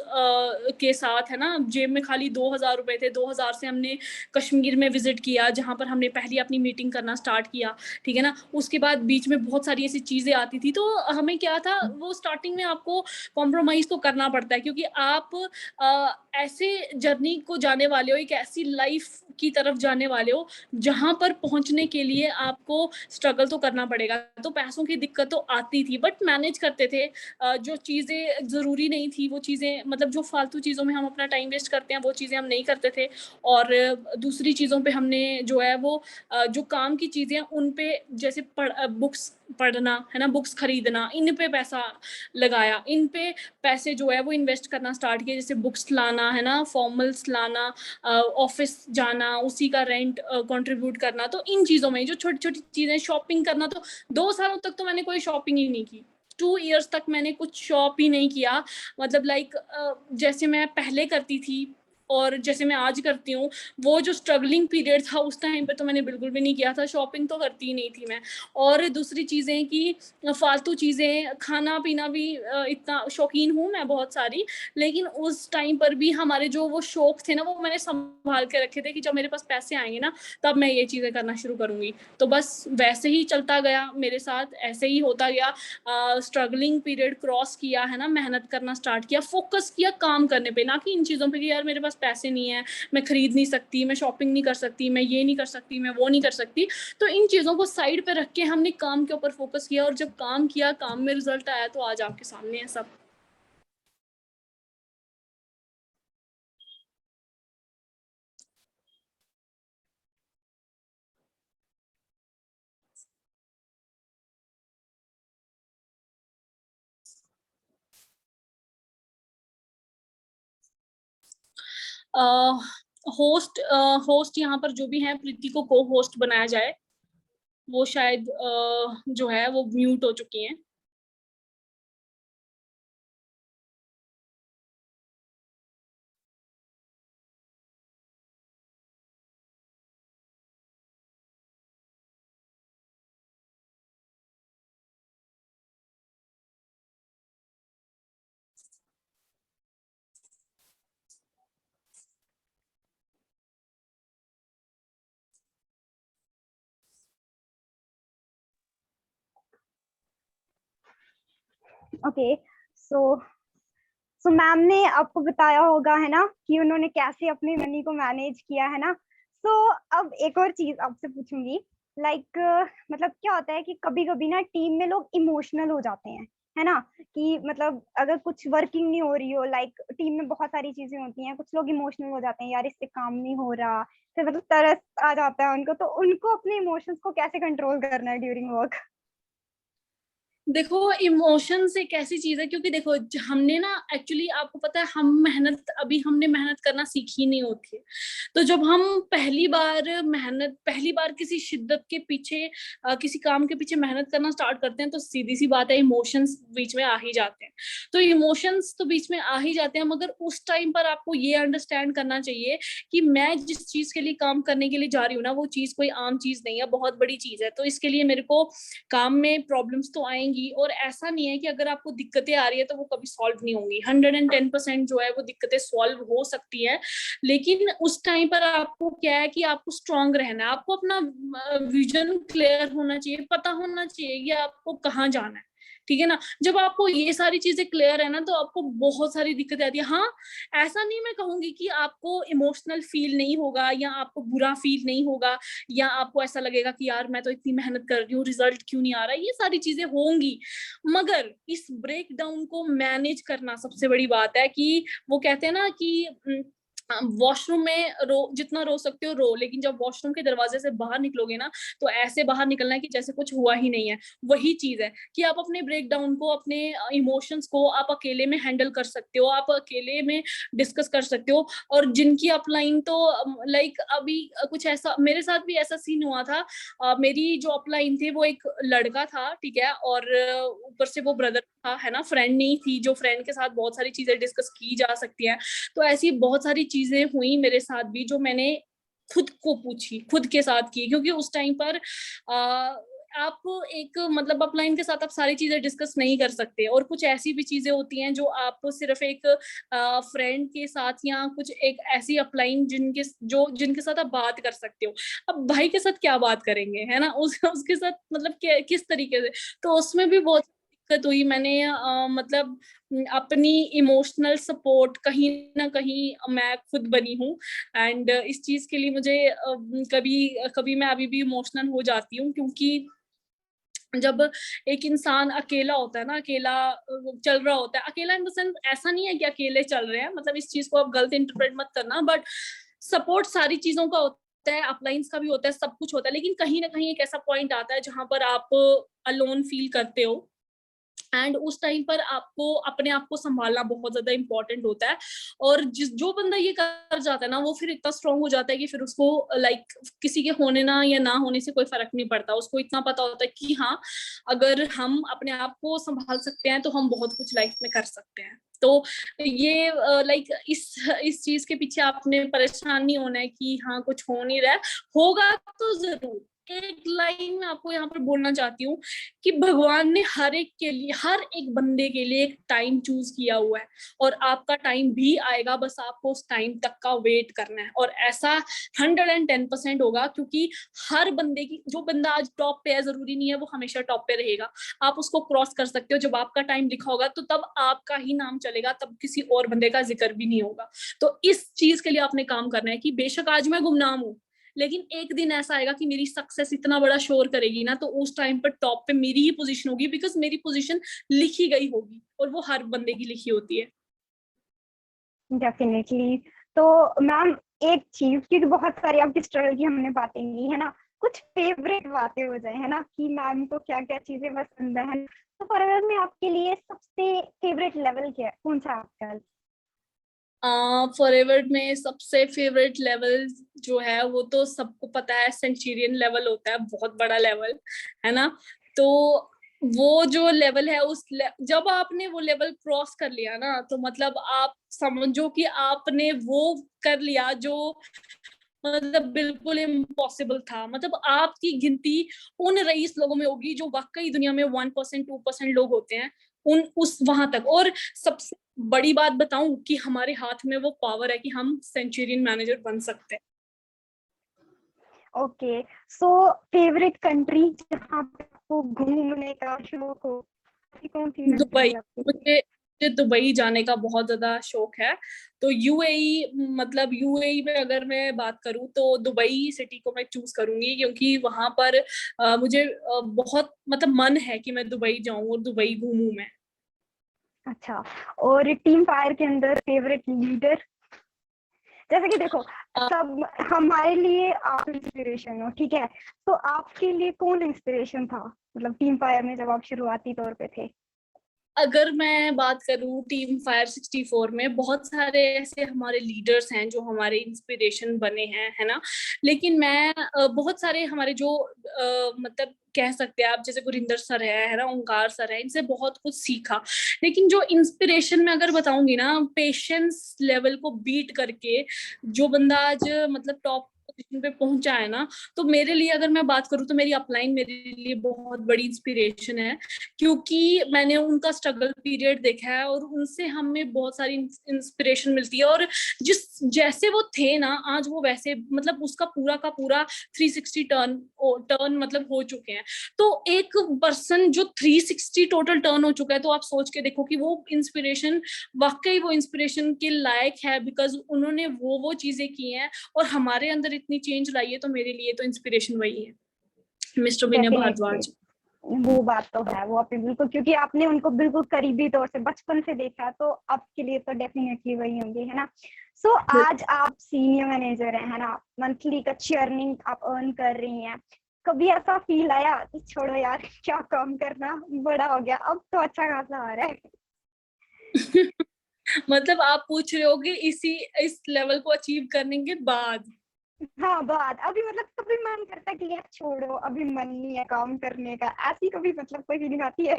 के साथ, है ना, जेब में खाली 2,000 रुपए थे। 2,000 से हमने कश्मीर में विजिट किया, जहां पर हमने पहली अपनी मीटिंग करना स्टार्ट किया, ठीक है ना। उसके बाद बीच में बहुत सारी ऐसी चीजें आती थी, तो हमें क्या था, वो स्टार्टिंग में आपको कॉम्प्रोमाइज तो करना पड़ता है, क्योंकि आप ऐसे जर्नी को जाने वाले हो, एक ऐसी लाइफ की तरफ जाने वाले हो जहां पर पहुंचने के लिए आपको स्ट्रगल तो करना पड़ेगा। तो पैसों की दिक्कत तो आती थी, बट मैनेज करते थे। जो चीजें जरूरी नहीं थी, वो चीजें, मतलब जो फालतू चीजों में हम अपना टाइम वेस्ट करते हैं, वो चीजें हम नहीं करते थे। और दूसरी चीजों पे हमने जो है वो जो काम की चीजें उन पे, जैसे बुक्स पढ़ना, है ना, बुक्स खरीदना, इन पे पैसा लगाया, इन पे पैसे जो है वो इन्वेस्ट करना स्टार्ट किया। जैसे बुक्स लाना, है ना, फॉर्मल्स लाना, ऑफिस जाना, उसी का रेंट कंट्रीब्यूट करना। तो इन चीजों में जो छोटी छोटी चीजें, शॉपिंग करना, तो 2 सालों तक तो मैंने कोई शॉपिंग ही नहीं की। 2 इयर्स तक मैंने कुछ शॉप ही नहीं किया। मतलब लाइक जैसे मैं पहले करती थी और जैसे मैं आज करती हूँ, वो जो स्ट्रगलिंग पीरियड था उस टाइम पे तो मैंने बिल्कुल भी नहीं किया था। शॉपिंग तो करती ही नहीं थी मैं। और दूसरी चीजें कि फालतू चीजें, खाना पीना भी इतना शौकीन हूँ मैं बहुत सारी, लेकिन उस टाइम पर भी हमारे जो वो शौक थे ना, वो मैंने संभाल के रखे थे कि जब मेरे पास पैसे आएंगे ना, तब मैं ये चीजें करना शुरू करूंगी। तो बस वैसे ही चलता गया मेरे साथ, ऐसे ही होता गया। स्ट्रगलिंग पीरियड क्रॉस किया, है ना, मेहनत करना स्टार्ट किया, फोकस किया काम करने पे, ना कि इन चीजों पे कि यार मेरे पास पैसे नहीं है, मैं खरीद नहीं सकती, मैं शॉपिंग नहीं कर सकती, मैं ये नहीं कर सकती, मैं वो नहीं कर सकती। तो इन चीजों को साइड पे रख के हमने काम के ऊपर फोकस किया, और जब काम किया, काम में रिजल्ट आया, तो आज आपके सामने है सब। होस्ट होस्ट यहाँ पर जो भी है, प्रीति को को होस्ट बनाया जाए। वो शायद जो है वो म्यूट हो चुकी हैं। ओके, सो सो मैम ने आपको बताया होगा है ना कि उन्होंने कैसे अपनी मनी को मैनेज किया है ना। सो अब एक और चीज आपसे पूछूंगी, लाइक मतलब क्या होता है कि कभी कभी ना टीम में लोग इमोशनल हो जाते हैं, है ना, कि मतलब अगर कुछ वर्किंग नहीं हो रही हो, लाइक टीम में बहुत सारी चीजें होती हैं, कुछ लोग इमोशनल हो जाते हैं, यार इससे काम नहीं हो रहा, फिर मतलब तरस आ जाता है उनको, तो उनको अपने इमोशंस को कैसे कंट्रोल करना है ड्यूरिंग वर्क? देखो, इमोशंस एक ऐसी चीज है, क्योंकि देखो हमने ना एक्चुअली, आपको पता है, हमने मेहनत करना सीखी नहीं होती है। तो जब हम पहली बार किसी शिद्दत के पीछे, किसी काम के पीछे मेहनत करना स्टार्ट करते हैं, तो सीधी सी बात है, इमोशंस बीच में आ ही जाते हैं। तो इमोशंस तो बीच में आ ही जाते हैं, मगर उस टाइम पर आपको ये अंडरस्टैंड करना चाहिए कि मैं जिस चीज के लिए काम करने के लिए जा रही हूँ ना, वो चीज कोई आम चीज नहीं है, बहुत बड़ी चीज है। तो इसके लिए मेरे को काम में प्रॉब्लम्स तो आएंगी, और ऐसा नहीं है कि अगर आपको दिक्कतें आ रही है तो वो कभी सॉल्व नहीं होंगी। 110% जो है वो दिक्कतें सॉल्व हो सकती है, लेकिन उस टाइम पर आपको क्या है कि आपको स्ट्रांग रहना है, आपको अपना विजन क्लियर होना चाहिए, पता होना चाहिए कि आपको कहाँ जाना है। ठीक है ना? जब आपको ये सारी चीजें क्लियर है ना, तो आपको बहुत सारी दिक्कतें आती है। हाँ, ऐसा नहीं मैं कहूंगी कि आपको इमोशनल फील नहीं होगा, या आपको बुरा फील नहीं होगा, या आपको ऐसा लगेगा कि यार मैं तो इतनी मेहनत कर रही हूँ, रिजल्ट क्यों नहीं आ रहा। ये सारी चीजें होंगी, मगर इस ब्रेक डाउन को मैनेज करना सबसे बड़ी बात है। कि वो कहते हैं ना कि वॉशरूम में जितना रो सकते हो रो, लेकिन जब वॉशरूम के दरवाजे से बाहर निकलोगे ना, तो ऐसे बाहर निकलना है कि जैसे कुछ हुआ ही नहीं है। वही चीज है कि आप अपने ब्रेक डाउन को, अपने इमोशंस को आप अकेले में हैंडल कर सकते हो, आप अकेले में डिस्कस कर सकते हो। और जिनकी अपलाइन तो लाइक अभी कुछ ऐसा मेरे साथ भी ऐसा सीन हुआ था। मेरी जो अपलाइन थे वो एक लड़का था, ठीक है, और ऊपर से वो ब्रदर था, है ना, फ्रेंड नहीं थी, जो फ्रेंड के साथ बहुत सारी चीजें डिस्कस की जा सकती हैं। तो ऐसी बहुत सारी चीजें हुई मेरे साथ भी, जो मैंने खुद को पूछी, खुद के साथ की, क्योंकि उस टाइम पर आप एक मतलब अपलाइन के साथ आप सारी चीजें डिस्कस नहीं कर सकते, और कुछ ऐसी भी चीजें होती हैं जो आप सिर्फ एक फ्रेंड के साथ, या कुछ एक ऐसी अपलाइन जिनके साथ आप बात कर सकते हो। अब भाई के साथ क्या बात करेंगे, है ना, उसके साथ मतलब किस तरीके से। तो उसमें भी बहुत दिक्कत हुई। मैंने मतलब अपनी इमोशनल सपोर्ट कहीं ना कहीं मैं खुद बनी हूँ। एंड इस चीज के लिए मुझे कभी कभी मैं अभी भी इमोशनल हो जाती हूँ, क्योंकि जब एक इंसान अकेला होता है ना, अकेला चल रहा होता है, अकेला इन द सेंस ऐसा नहीं है कि अकेले चल रहे हैं, मतलब इस चीज को आप गलत इंटरप्रेट मत करना, बट सपोर्ट सारी चीजों का होता है, अपलाइंस का भी होता है, सब कुछ होता है, लेकिन कहीं ना कहीं एक ऐसा पॉइंट आता है जहां पर आप अलोन फील करते हो। एंड उस टाइम पर आपको अपने आप को संभालना बहुत ज्यादा इंपॉर्टेंट होता है। और जो बंदा ये कर जाता है ना, वो फिर इतना स्ट्रांग हो जाता है कि फिर उसको लाइक किसी के होने ना या ना होने से कोई फर्क नहीं पड़ता। उसको इतना पता होता है कि हाँ, अगर हम अपने आप को संभाल सकते हैं तो हम बहुत कुछ लाइफ में कर सकते हैं। तो ये लाइक इस चीज के पीछे आपने परेशान नहीं होना है कि हाँ कुछ हो नहीं रहा है, होगा तो जरूर। एक लाइन में आपको यहाँ पर बोलना चाहती हूँ कि भगवान ने हर एक के लिए, हर एक बंदे के लिए एक टाइम चूज किया हुआ है, और आपका टाइम भी आएगा, बस आपको उस टाइम तक का वेट करना है। और ऐसा 110% होगा, क्योंकि हर बंदे की, जो बंदा आज टॉप पे है, जरूरी नहीं है वो हमेशा टॉप पे रहेगा। आप उसको क्रॉस कर सकते हो। जब आपका टाइम लिखा होगा तो तब आपका ही नाम चलेगा, तब किसी और बंदे का जिक्र भी नहीं होगा। तो इस चीज के लिए आपने काम करना है कि बेशक आज मैं गुमनाम हूँ, लेकिन एक दिन ऐसा आएगा कि मेरी सक्सेस इतना बड़ा शोर करेगी ना, तो उस टाइम पर टॉप पे मेरी ही पोजीशन होगी, बिकॉज मेरी पोजीशन लिखी गई होगी, और वो हर बंदे की लिखी होती है। डेफिनेटली। तो मैम एक चीज, क्योंकि बहुत सारी आपकी स्ट्रगल की हमने बातें की है ना, कुछ फेवरेट बातें हो जाए है ना, कि मैम को क्या क्या चीजें पसंद है। तो फॉरएवर में आपके लिए सबसे फेवरेट लेवल क्या है, कौन सा आपका? फॉरएवर में सबसे फेवरेट लेवल जो है वो तो सबको पता है, सेंचुरियन लेवल होता है, बहुत बड़ा लेवल है ना। तो वो जो लेवल है जब आपने वो लेवल क्रॉस कर लिया ना, तो मतलब आप समझो कि आपने वो कर लिया जो मतलब बिल्कुल इम्पॉसिबल था। मतलब आपकी गिनती उन रईस लोगों में होगी जो वाकई दुनिया में 1% 2% लोग होते हैं, उन उस वहां तक। और सबसे बड़ी बात बताऊं कि हमारे हाथ में वो पावर है कि हम सेंचुरियन मैनेजर बन सकते हैं। ओके, सो फेवरेट कंट्री जहाँ पे आपको घूमने का शौक हो, कौन सी कंट्री दुबई, है आपकी? मुझे मुझे दुबई जाने का बहुत ज्यादा शौक है। तो यूएई, मतलब यूएई में अगर मैं बात करूं तो दुबई सिटी को मैं चूज करूंगी, क्योंकि वहां पर मुझे बहुत मतलब मन है कि मैं दुबई जाऊं और दुबई घूमूं मैं। अच्छा, और टीम फायर के अंदर फेवरेट लीडर? जैसे कि देखो, सब हमारे लिए आप इंस्पिरेशन हो, ठीक है, तो आपके लिए कौन इंस्पिरेशन था, मतलब टीम फायर में जब आप शुरुआती तौर पे थे? अगर मैं बात करूं टीम फायर 64 में, बहुत सारे ऐसे हमारे लीडर्स हैं जो हमारे इंस्पिरेशन बने हैं, है ना। लेकिन मैं बहुत सारे हमारे जो मतलब कह सकते हैं आप, जैसे गुरिंदर सर है ना, ओंकार सर है, इनसे बहुत कुछ सीखा। लेकिन जो इंस्पिरेशन में अगर बताऊंगी ना, पेशेंस लेवल को बीट करके जो बंदा आज मतलब टॉप पोजीशन पे पहुंचा है ना, तो मेरे लिए अगर मैं बात करूं तो मेरी अपलाइन मेरे लिए बहुत बड़ी इंस्पिरेशन है। क्योंकि मैंने उनका स्ट्रगल पीरियड देखा है और उनसे हमें बहुत सारी इंस्पिरेशन मिलती है। और जिस जैसे वो थे ना, आज वो वैसे मतलब उसका पूरा का पूरा 360 टर्न मतलब हो चुके हैं। तो एक पर्सन जो 360 टोटल टर्न हो चुका है, तो आप सोच के देखो कि वो इंस्पिरेशन वाकई वो इंस्पिरेशन के लायक है, बिकॉज उन्होंने वो चीजें की हैं और हमारे अंदर इतनी चेंज लाई है। तो मेरे लिए तो इंस्पिरेशन वही है, मिस्टर विनय डेफिनेटली, भारद्वाज। वो बात तो है, वो आपने बिल्कुल, क्योंकि आपने उनको बिल्कुल करीबी तौर से बचपन से देखा, तो आपके लिए तो डेफिनेटली वही होंगे, है ना। सो आज आप सीनियर मैनेजर हैं, है ना, मंथली एक अच्छी अर्निंग आप अर्न कर रही हैं। कभी ऐसा फील आया कि छोड़ो यार, क्या काम करना, बड़ा हो गया, अब तो अच्छा खासा आ रहा है? मतलब आप पूछ रहे हो कि इस लेवल को अचीव करने के बाद? हाँ, बात अभी मतलब कभी मन करता है कि यार छोड़ो, अभी मन नहीं है काम करने का, ऐसी कभी मतलब कोई फीलिंग आती है?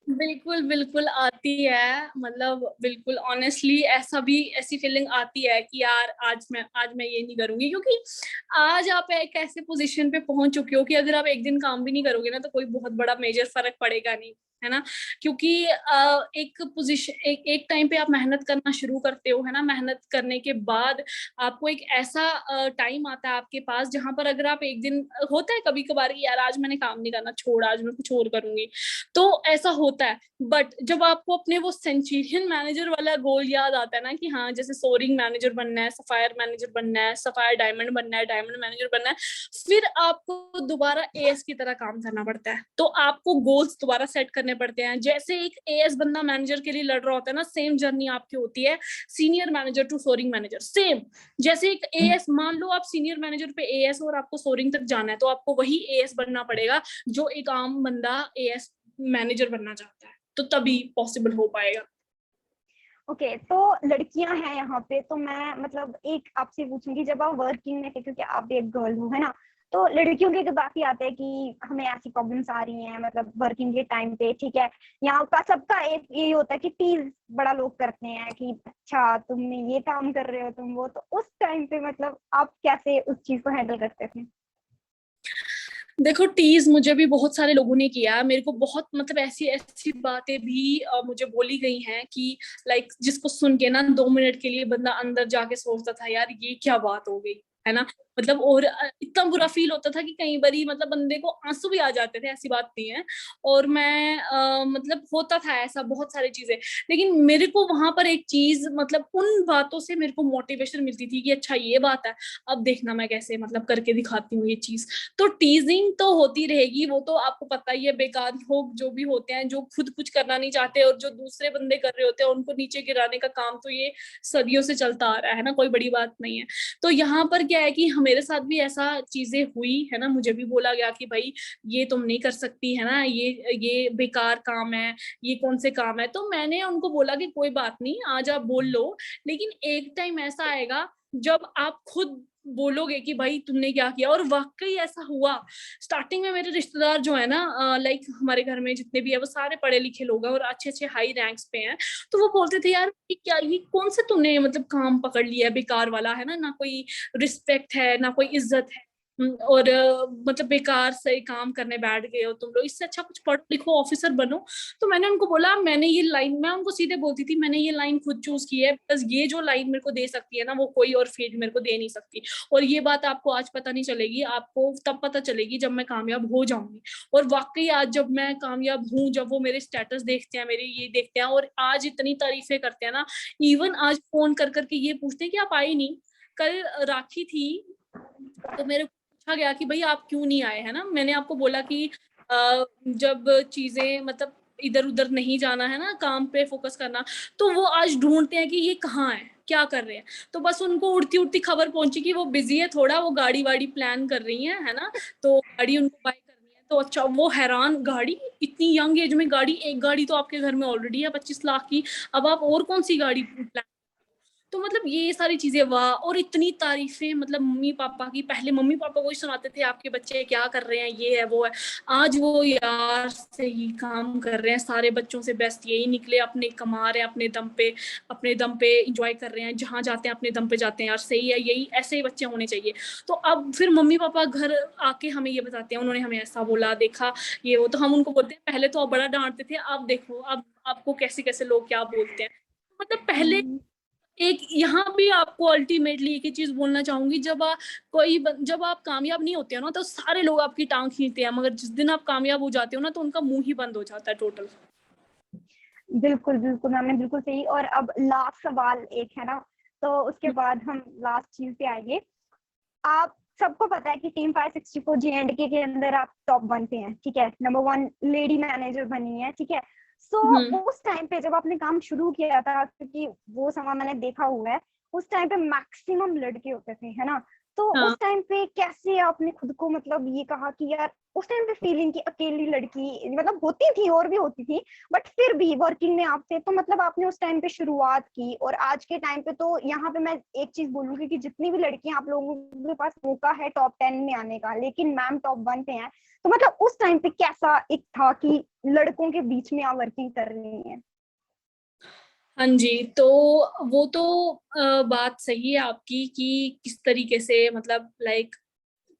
बिल्कुल बिल्कुल आती है, मतलब बिल्कुल ऑनेस्टली ऐसी फीलिंग आती है कि यार आज मैं ये नहीं करूंगी, क्योंकि आज आप एक ऐसे पोजीशन पे पहुंच चुके हो कि अगर आप एक दिन काम भी नहीं करोगे ना, तो कोई बहुत बड़ा मेजर फर्क पड़ेगा नहीं, है ना। क्योंकि एक पोजीशन एक टाइम पे आप मेहनत करना शुरू करते हो, है ना। मेहनत करने के बाद आपको एक ऐसा टाइम आता है आपके पास जहां पर अगर आप एक दिन, होता है कभी कभार यार आज मैंने काम नहीं करना, छोड़, आज मैं कुछ और करूंगी, तो ऐसा होता है। बट जब आपको अपने वो सेंचुरियन मैनेजर वाला गोल याद आता है ना, कि हाँ जैसे सोरिंग मैनेजर बनना है, सफायर मैनेजर बनना है, सफायर डायमंड बनना है, डायमंड मैनेजर बनना है, फिर आपको दोबारा एएस की तरह काम करना पड़ता है। तो आपको गोल्स दोबारा सेट करने पड़ते हैं। जैसे एक एएस बंदा मैनेजर के लिए लड़ रहा होता है ना, सेम जर्नी आपकी होती है senior manager to soaring manager, same. जैसे एक एएस, मान लो आप सीनियर मैनेजर पे एएस और आपको सोरिंग तक जाना है, तो आपको वही एएस बनना पड़ेगा जो एक आम बंदा एएस मैनेजर बनना चाहता है, तो तभी पॉसिबल हो पाएगा। ओके, तो लड़कियां हैं यहाँ पे, तो मैं मतलब एक आपसे पूछूंगी, जब आप वर्किंग में थे, क्योंकि आप भी एक गर्ल हो, है ना, तो लड़कियों के काफी आते हैं कि हमें ऐसी प्रॉब्लम्स आ रही हैं मतलब वर्किंग के टाइम पे, ठीक है, यहाँ का सबका एक यही होता है कि टीज बड़ा लोग करते हैं कि अच्छा तुमने ये काम कर रहे हो, तुम वो, तो उस टाइम पे मतलब आप कैसे उस चीज को हैंडल करते थे? देखो, टीज मुझे भी बहुत सारे लोगों ने किया, मेरे को बहुत मतलब ऐसी ऐसी बातें भी मुझे बोली गई हैं कि लाइक जिसको सुन के ना 2 मिनट के लिए बंदा अंदर जाके सोचता था यार ये क्या बात हो गई, है ना। मतलब और इतना बुरा फील होता था कि कई बारी मतलब बंदे को आंसू भी आ जाते थे, ऐसी बात नहीं है। और मैं मतलब होता था ऐसा बहुत सारी चीजें। लेकिन मेरे को वहां पर एक चीज, मतलब उन बातों से मेरे को मोटिवेशन मिलती थी कि अच्छा ये बात है, अब देखना मैं कैसे मतलब करके दिखाती हूँ ये चीज। तो टीजिंग तो होती रहेगी, वो तो आपको पता ही है। बेकार लोग जो भी होते हैं, जो खुद कुछ करना नहीं चाहते और जो दूसरे बंदे कर रहे होते हैं, उनको नीचे गिराने का काम तो ये सदियों से चलता आ रहा है ना, कोई बड़ी बात नहीं है। तो यहाँ पर क्या है कि मेरे साथ भी ऐसा चीजें हुई है ना, मुझे भी बोला गया कि भाई ये तुम नहीं कर सकती है ना, ये बेकार काम है, ये कौन से काम है। तो मैंने उनको बोला कि कोई बात नहीं, आज आप बोल लो, लेकिन एक टाइम ऐसा आएगा जब आप खुद बोलोगे कि भाई तुमने क्या किया। और वाकई ऐसा हुआ। स्टार्टिंग में मेरे रिश्तेदार जो है ना, लाइक हमारे घर में जितने भी है वो सारे पढ़े लिखे लोग हैं और अच्छे अच्छे हाई रैंक्स पे हैं। तो वो बोलते थे यार कि क्या ये कौन से तुमने मतलब काम पकड़ लिया है बेकार वाला, है ना कोई रिस्पेक्ट है ना कोई इज्जत है। और मतलब बेकार से काम करने बैठ गए हो तुम लोग, इससे अच्छा कुछ पढ़ो लिखो ऑफिसर बनो। तो मैंने उनको बोला, मैंने ये लाइन, मैं उनको सीधे बोलती थी, मैंने ये लाइन खुद चूज की है, बिकॉज ये जो लाइन मेरे को दे सकती है ना वो कोई और फील्ड मेरे को दे नहीं सकती। और ये बात आपको आज पता नहीं चलेगी, आपको तब पता चलेगी जब मैं कामयाब हो जाऊंगी। और वाकई आज जब मैं कामयाब हूँ, जब वो मेरे स्टेटस देखते हैं, मेरे ये देखते हैं और आज इतनी तारीफें करते हैं ना, इवन आज फोन कर करके ये पूछते हैं कि आप आई नहीं। कल राखी थी तो मेरे पूछा गया कि भाई आप क्यों नहीं आए, है ना। मैंने आपको बोला कि जब चीजें मतलब इधर उधर नहीं जाना है ना, काम पे फोकस करना, तो वो आज ढूंढते हैं कि ये कहाँ है, क्या कर रहे हैं। तो बस उनको उड़ती उड़ती खबर पहुंची कि वो बिजी है थोड़ा, वो गाड़ी वाड़ी प्लान कर रही है ना, तो गाड़ी उनको बाय करनी है। तो अच्छा वो हैरान, गाड़ी इतनी यंग एज में गाड़ी, एक गाड़ी तो आपके घर में ऑलरेडी है 25 लाख की, अब आप और कौन सी गाड़ी प्लान। तो मतलब ये सारी चीजें वाह। और इतनी तारीफें मतलब मम्मी पापा की, पहले मम्मी पापा को ही सुनाते थे आपके बच्चे क्या कर रहे हैं, ये है वो है। आज वो यार सही काम कर रहे हैं, सारे बच्चों से बेस्ट यही निकले, अपने कमा रहे हैं अपने दम पे इंजॉय कर रहे हैं, जहां जाते हैं अपने दम पे जाते हैं। यार सही है, यही ऐसे ही बच्चे होने चाहिए। तो अब फिर मम्मी पापा घर आके हमें ये बताते हैं, उन्होंने हमें ऐसा बोला, देखा ये वो। तो हम उनको बोलते हैं पहले तो आप बड़ा डांटते थे, अब देखो अब आपको कैसे कैसे लोग क्या बोलते हैं। मतलब पहले एक यहाँ भी आपको अल्टीमेटली एक ही चीज बोलना चाहूंगी, जब आप कामयाब नहीं होते हो ना तो सारे लोग आपकी टांग खींचते हैं, मगर जिस दिन आप कामयाब हो जाते हो ना तो उनका मुंह ही बंद हो जाता है टोटल। बिल्कुल बिल्कुल मैम ने बिल्कुल सही। और अब लास्ट सवाल एक है ना, तो उसके बाद हम लास्ट चीज पे आएंगे। आप सबको पता है कि टीम 564 J&K के अंदर आप टॉप 1 पे हैं, ठीक है, नंबर 1 लेडी मैनेजर बनी है, ठीक है। सो उस टाइम पे जब आपने काम शुरू किया था, क्योंकि वो समय मैंने देखा हुआ है, उस टाइम पे मैक्सिमम लड़के होते थे, है ना। तो हाँ। उस टाइम पे कैसे आपने खुद को मतलब ये कहा कि यार, उस टाइम पे फीलिंग की अकेली लड़की मतलब होती थी और भी होती थी, बट फिर भी वर्किंग में आप थे, तो मतलब आपने उस टाइम पे शुरुआत की। और आज के टाइम पे तो यहाँ पे मैं एक चीज बोलूंगी कि जितनी भी लड़कियां, आप लोगों के पास मौका है टॉप 10 में आने का, लेकिन मैम टॉप 1 पे हैं। तो मतलब उस टाइम पे कैसा एक था कि लड़कों के बीच में आप वर्किंग कर रही हैं? हाँ जी। तो वो तो बात सही है आपकी कि किस तरीके से मतलब लाइक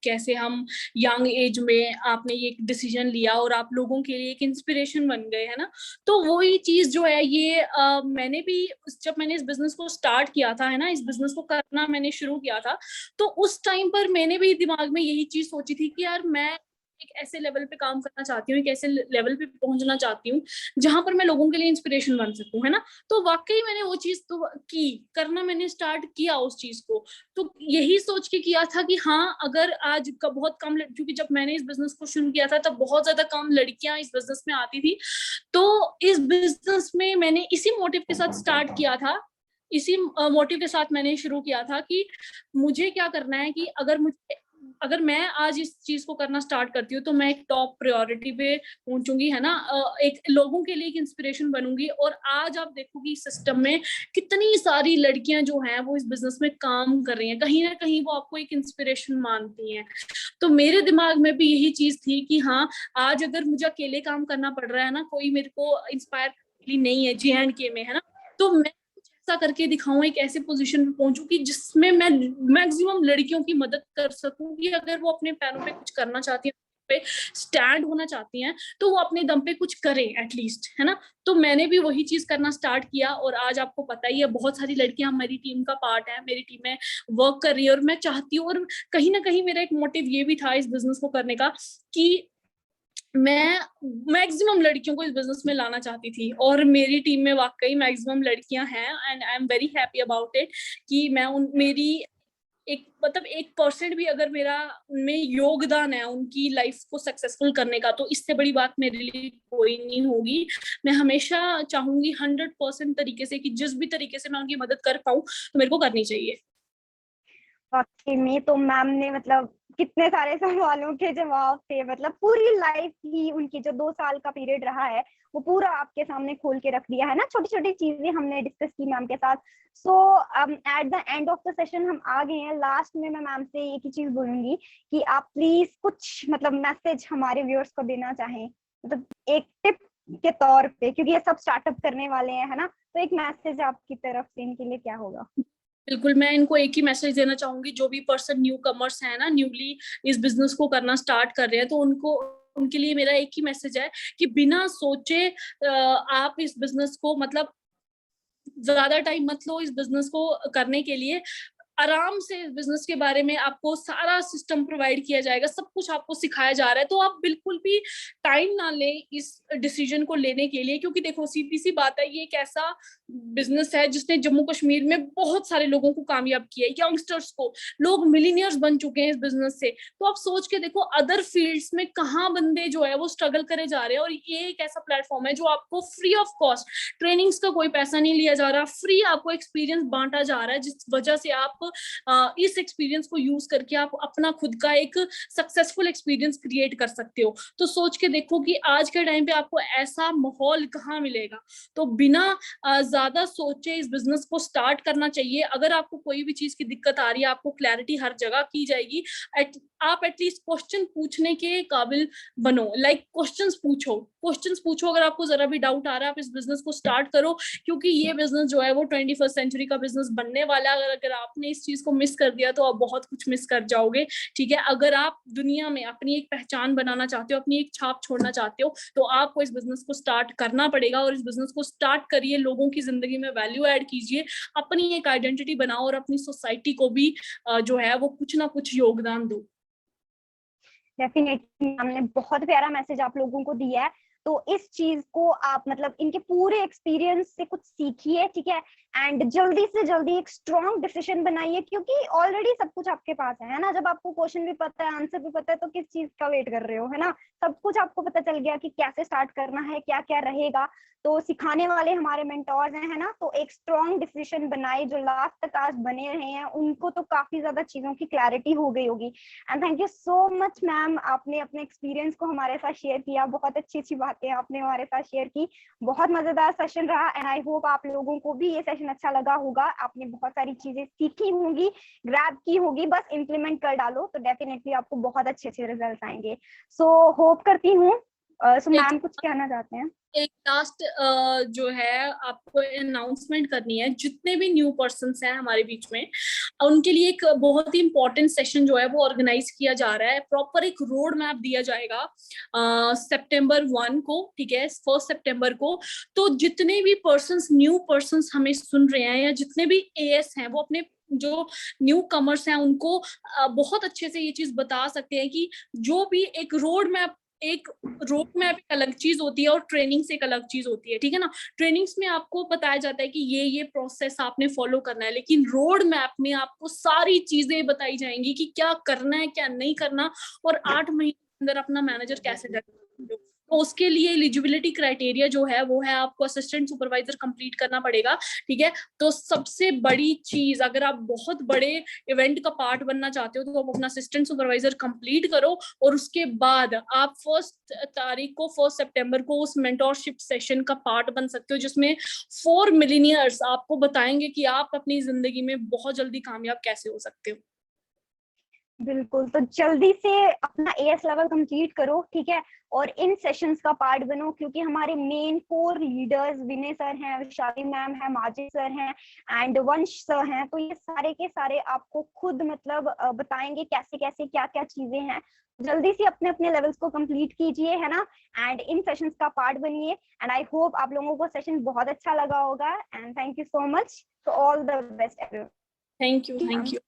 कैसे हम यंग एज में आपने ये डिसीजन लिया और आप लोगों के लिए एक इंस्पिरेशन बन गए, है ना। तो वही चीज जो है ये मैंने भी जब मैंने इस बिजनेस को स्टार्ट किया था, है ना, इस बिजनेस को करना मैंने शुरू किया था, तो उस टाइम पर मैंने भी दिमाग में यही चीज सोची थी कि यार मैं एक ऐसे लेवल पे काम करना चाहती हूँ, एक ऐसे लेवल पे पहुंचना चाहती हूँ जहां पर मैं लोगों के लिए इंस्पिरेशन बन सकूं, है ना। तो वाकई मैंने वो चीज तो की, करना मैंने स्टार्ट किया उस चीज को। तो यही सोच के किया था कि हाँ अगर आज का बहुत कम, क्योंकि जब मैंने इस बिजनेस को शुरू किया था तब बहुत ज्यादा कम लड़कियां इस बिजनेस में आती थी। तो इस बिजनेस में मैंने इसी मोटिव के साथ स्टार्ट किया था, इसी मोटिव के साथ मैंने शुरू किया था कि मुझे क्या करना है कि अगर मैं आज इस चीज को करना स्टार्ट करती हूँ तो मैं एक टॉप प्रायोरिटी पे पहुंचूंगी, है ना, एक लोगों के लिए एक इंस्पिरेशन बनूंगी। और आज आप देखोगी सिस्टम में कितनी सारी लड़कियां जो हैं वो इस बिजनेस में काम कर रही हैं, कहीं ना कहीं वो आपको एक इंस्पिरेशन मानती हैं। तो मेरे दिमाग में भी यही चीज थी कि हाँ आज अगर मुझे अकेले काम करना पड़ रहा है ना, कोई मेरे को इंस्पायर नहीं है J&K में, है ना, तो मैं कुछ ऐसा करके दिखाऊं, एक ऐसे पोजीशन पे पहुंचूं कि जिसमें मैं मैक्सिमम लड़कियों की मदद कर सकूं कि अगर वो अपने पैरों पे कुछ करना चाहती हैं, पे स्टैंड होना चाहती हैं, तो वो अपने दम पे कुछ करें एटलीस्ट, है ना। तो मैंने भी वही चीज करना स्टार्ट किया और आज आपको पता ही है बहुत सारी लड़कियां हमारी टीम का पार्ट है, मेरी टीम में वर्क कर रही है। और मैं चाहती हूँ, और कहीं ना कहीं मेरा एक मोटिव ये भी था इस बिजनेस को करने का कि मैं मैक्सिमम लड़कियों को इस बिजनेस में लाना चाहती थी। और मेरी टीम में वाकई मैक्सिमम लड़कियां हैं and I am very happy about it कि मैं उन मेरी एक मतलब 1% भी अगर मेरा में योगदान है उनकी लाइफ को सक्सेसफुल करने का, तो इससे बड़ी बात मेरे लिए कोई नहीं होगी। मैं हमेशा चाहूंगी 100% तरीके से कि जिस भी तरीके से मैं उनकी मदद कर पाऊं तो मेरे को करनी चाहिए। वाकई में तो मैम ने मतलब कितने सारे सवालों के जवाब थे, मतलब पूरी लाइफ ही उनकी जो 2 साल का पीरियड रहा है वो पूरा आपके सामने खोल के रख दिया है ना, छोटी छोटी चीजें हमने डिस्कस की मैम के साथ। So at the end of the session हम आ गए हैं, लास्ट में मैं मैम से एक ही चीज बोलूंगी कि आप प्लीज कुछ मतलब मैसेज हमारे व्यूअर्स को देना चाहें, मतलब एक टिप के तौर पे, क्योंकि ये सब स्टार्टअप करने वाले हैं, है ना, तो एक मैसेज आपकी तरफ से इनके लिए क्या होगा? बिल्कुल, मैं इनको एक ही मैसेज देना चाहूंगी, जो भी पर्सन न्यू कमर्स है ना, न्यूली इस बिजनेस को करना स्टार्ट कर रहे हैं, तो उनको उनके लिए मेरा एक ही मैसेज है कि बिना सोचे आप इस बिजनेस को मतलब ज्यादा टाइम मत लो इस बिजनेस को करने के लिए। आराम से इस बिजनेस के बारे में आपको सारा सिस्टम प्रोवाइड किया जाएगा, सब कुछ आपको सिखाया जा रहा है, तो आप बिल्कुल भी टाइम ना लें इस डिसीजन को लेने के लिए, क्योंकि देखो सीधी सी बात है, ये एक ऐसा बिजनेस है जिसने जम्मू कश्मीर में बहुत सारे लोगों को कामयाब किया है, यंगस्टर्स को, लोग मिलीनियर्स बन चुके हैं इस बिजनेस से। तो आप सोच के देखो अदर फील्ड्स में कहाँ बंदे जो है वो स्ट्रगल करे जा रहे हैं, और ये एक ऐसा प्लेटफॉर्म है जो आपको फ्री ऑफ कॉस्ट, ट्रेनिंग्स का कोई पैसा नहीं लिया जा रहा, फ्री आपको एक्सपीरियंस बांटा जा रहा है, जिस वजह से आप इस एक्सपीरियंस को यूज करके आप अपना खुद का एक सक्सेसफुल एक्सपीरियंस क्रिएट कर सकते हो। तो सोच के देखो कि आज के टाइम पे आपको ऐसा माहौल कहाँ मिलेगा, तो बिना ज्यादा सोचे इस बिजनेस को स्टार्ट करना चाहिए। अगर आपको कोई भी चीज की दिक्कत आ रही है, आपको क्लैरिटी हर जगह की जाएगी, आप एटलीस्ट क्वेश्चन पूछने के काबिल बनो, लाइक क्वेश्चंस पूछो, अगर आपको जरा भी डाउट आ रहा है आप इस बिजनेस को स्टार्ट करो, क्योंकि ये बिजनेस जो है वो 21st सेंचुरी का बिजनेस बनने वाला है। अगर आपने इस चीज को मिस कर दिया तो आप बहुत कुछ मिस कर जाओगे, ठीक है। अगर आप दुनिया में अपनी एक पहचान बनाना चाहते हो, अपनी एक छाप छोड़ना चाहते हो, तो आपको इस बिजनेस को स्टार्ट करना पड़ेगा, और इस बिजनेस को स्टार्ट करिए, लोगों की जिंदगी में वैल्यू ऐड कीजिए, अपनी एक आइडेंटिटी बनाओ, और अपनी सोसाइटी को भी जो है वो कुछ ना कुछ योगदान दो। डेफिनेटली हमने बहुत प्यारा मैसेज आप लोगों को दिया है, तो इस चीज को आप मतलब इनके पूरे एक्सपीरियंस से कुछ सीखिए, ठीक है, एंड जल्दी से जल्दी एक स्ट्रॉन्ग डिसीजन बनाइए, क्योंकि ऑलरेडी सब कुछ आपके पास है ना, जब आपको क्वेश्चन भी पता है, आंसर भी पता है, तो किस चीज का वेट कर रहे हो, है ना, सब कुछ आपको पता चल गया कि कैसे स्टार्ट करना है, क्या क्या रहेगा, तो सिखाने वाले हमारे मेंटोर्स हैं, है ना, तो एक स्ट्रॉन्ग डिसीजन बनाए, जो लास्ट तक आज बने रहे हैं उनको तो काफी ज्यादा चीजों की क्लैरिटी हो गई होगी। And thank you so much ma'am, आपने अपने एक्सपीरियंस को हमारे साथ शेयर किया, बहुत अच्छी अच्छी बातें आपने हमारे साथ शेयर की, बहुत मजेदार सेशन रहा, एंड आई होप आप लोगों को भी ये सेशन अच्छा लगा होगा, आपने बहुत सारी चीजें सीखी होंगी, ग्रैब की होगी, बस इम्प्लीमेंट कर डालो तो डेफिनेटली आपको बहुत अच्छे अच्छे रिजल्ट आएंगे। सो होप करती हूँ सो मैम कुछ कहना चाहते हैं? एक लास्ट जो है आपको अनाउंसमेंट करनी है, जितने भी न्यू पर्सन्स हैं हमारे बीच में, उनके लिए एक बहुत ही इंपॉर्टेंट सेशन जो है वो ऑर्गेनाइज किया जा रहा है। प्रॉपर एक रोड मैप दिया जाएगा सितंबर 1 को, ठीक है, 1 सितंबर को। तो जितने भी पर्सन्स, न्यू पर्सन्स हमें सुन रहे हैं, या जितने भी एएस हैं, वो अपने जो न्यू कमर्स हैं उनको बहुत अच्छे से ये चीज बता सकते हैं कि जो भी एक रोड मैप एक अलग चीज होती है, और ट्रेनिंग से एक अलग चीज होती है, ठीक है ना। ट्रेनिंग्स में आपको बताया जाता है कि ये प्रोसेस आपने फॉलो करना है, लेकिन रोड मैप में आपको सारी चीजें बताई जाएंगी कि क्या करना है, क्या नहीं करना, और 8 महीने के अंदर अपना मैनेजर कैसे करना है। तो उसके लिए एलिजिबिलिटी क्राइटेरिया जो है वो है, आपको असिस्टेंट सुपरवाइजर कंप्लीट करना पड़ेगा, ठीक है। तो सबसे बड़ी चीज, अगर आप बहुत बड़े इवेंट का पार्ट बनना चाहते हो, तो आप अपना असिस्टेंट सुपरवाइजर कंप्लीट करो, और उसके बाद आप 1 सितंबर को उस मेंटोरशिप सेशन का पार्ट बन सकते हो, जिसमें 4 मिलीनियर्स आपको बताएंगे कि आप अपनी जिंदगी में बहुत जल्दी कामयाब कैसे हो सकते हो। बिल्कुल, तो जल्दी से अपना एएस लेवल कंप्लीट करो, ठीक है, और इन सेशंस का पार्ट बनो, क्योंकि हमारे मेन 4 लीडर्स विनय सर हैं, विशाली मैम है, माजिद सर हैं, एंड वंश सर हैं, तो ये सारे के सारे आपको खुद मतलब बताएंगे कैसे कैसे क्या क्या चीजें हैं। जल्दी से अपने अपने लेवल्स को कंप्लीट कीजिए, है ना, एंड इन सेशंस का पार्ट बनिए, एंड आई होप आप लोगों को सेशन बहुत अच्छा लगा होगा, and thank you so much, तो all the best everyone. Thank you.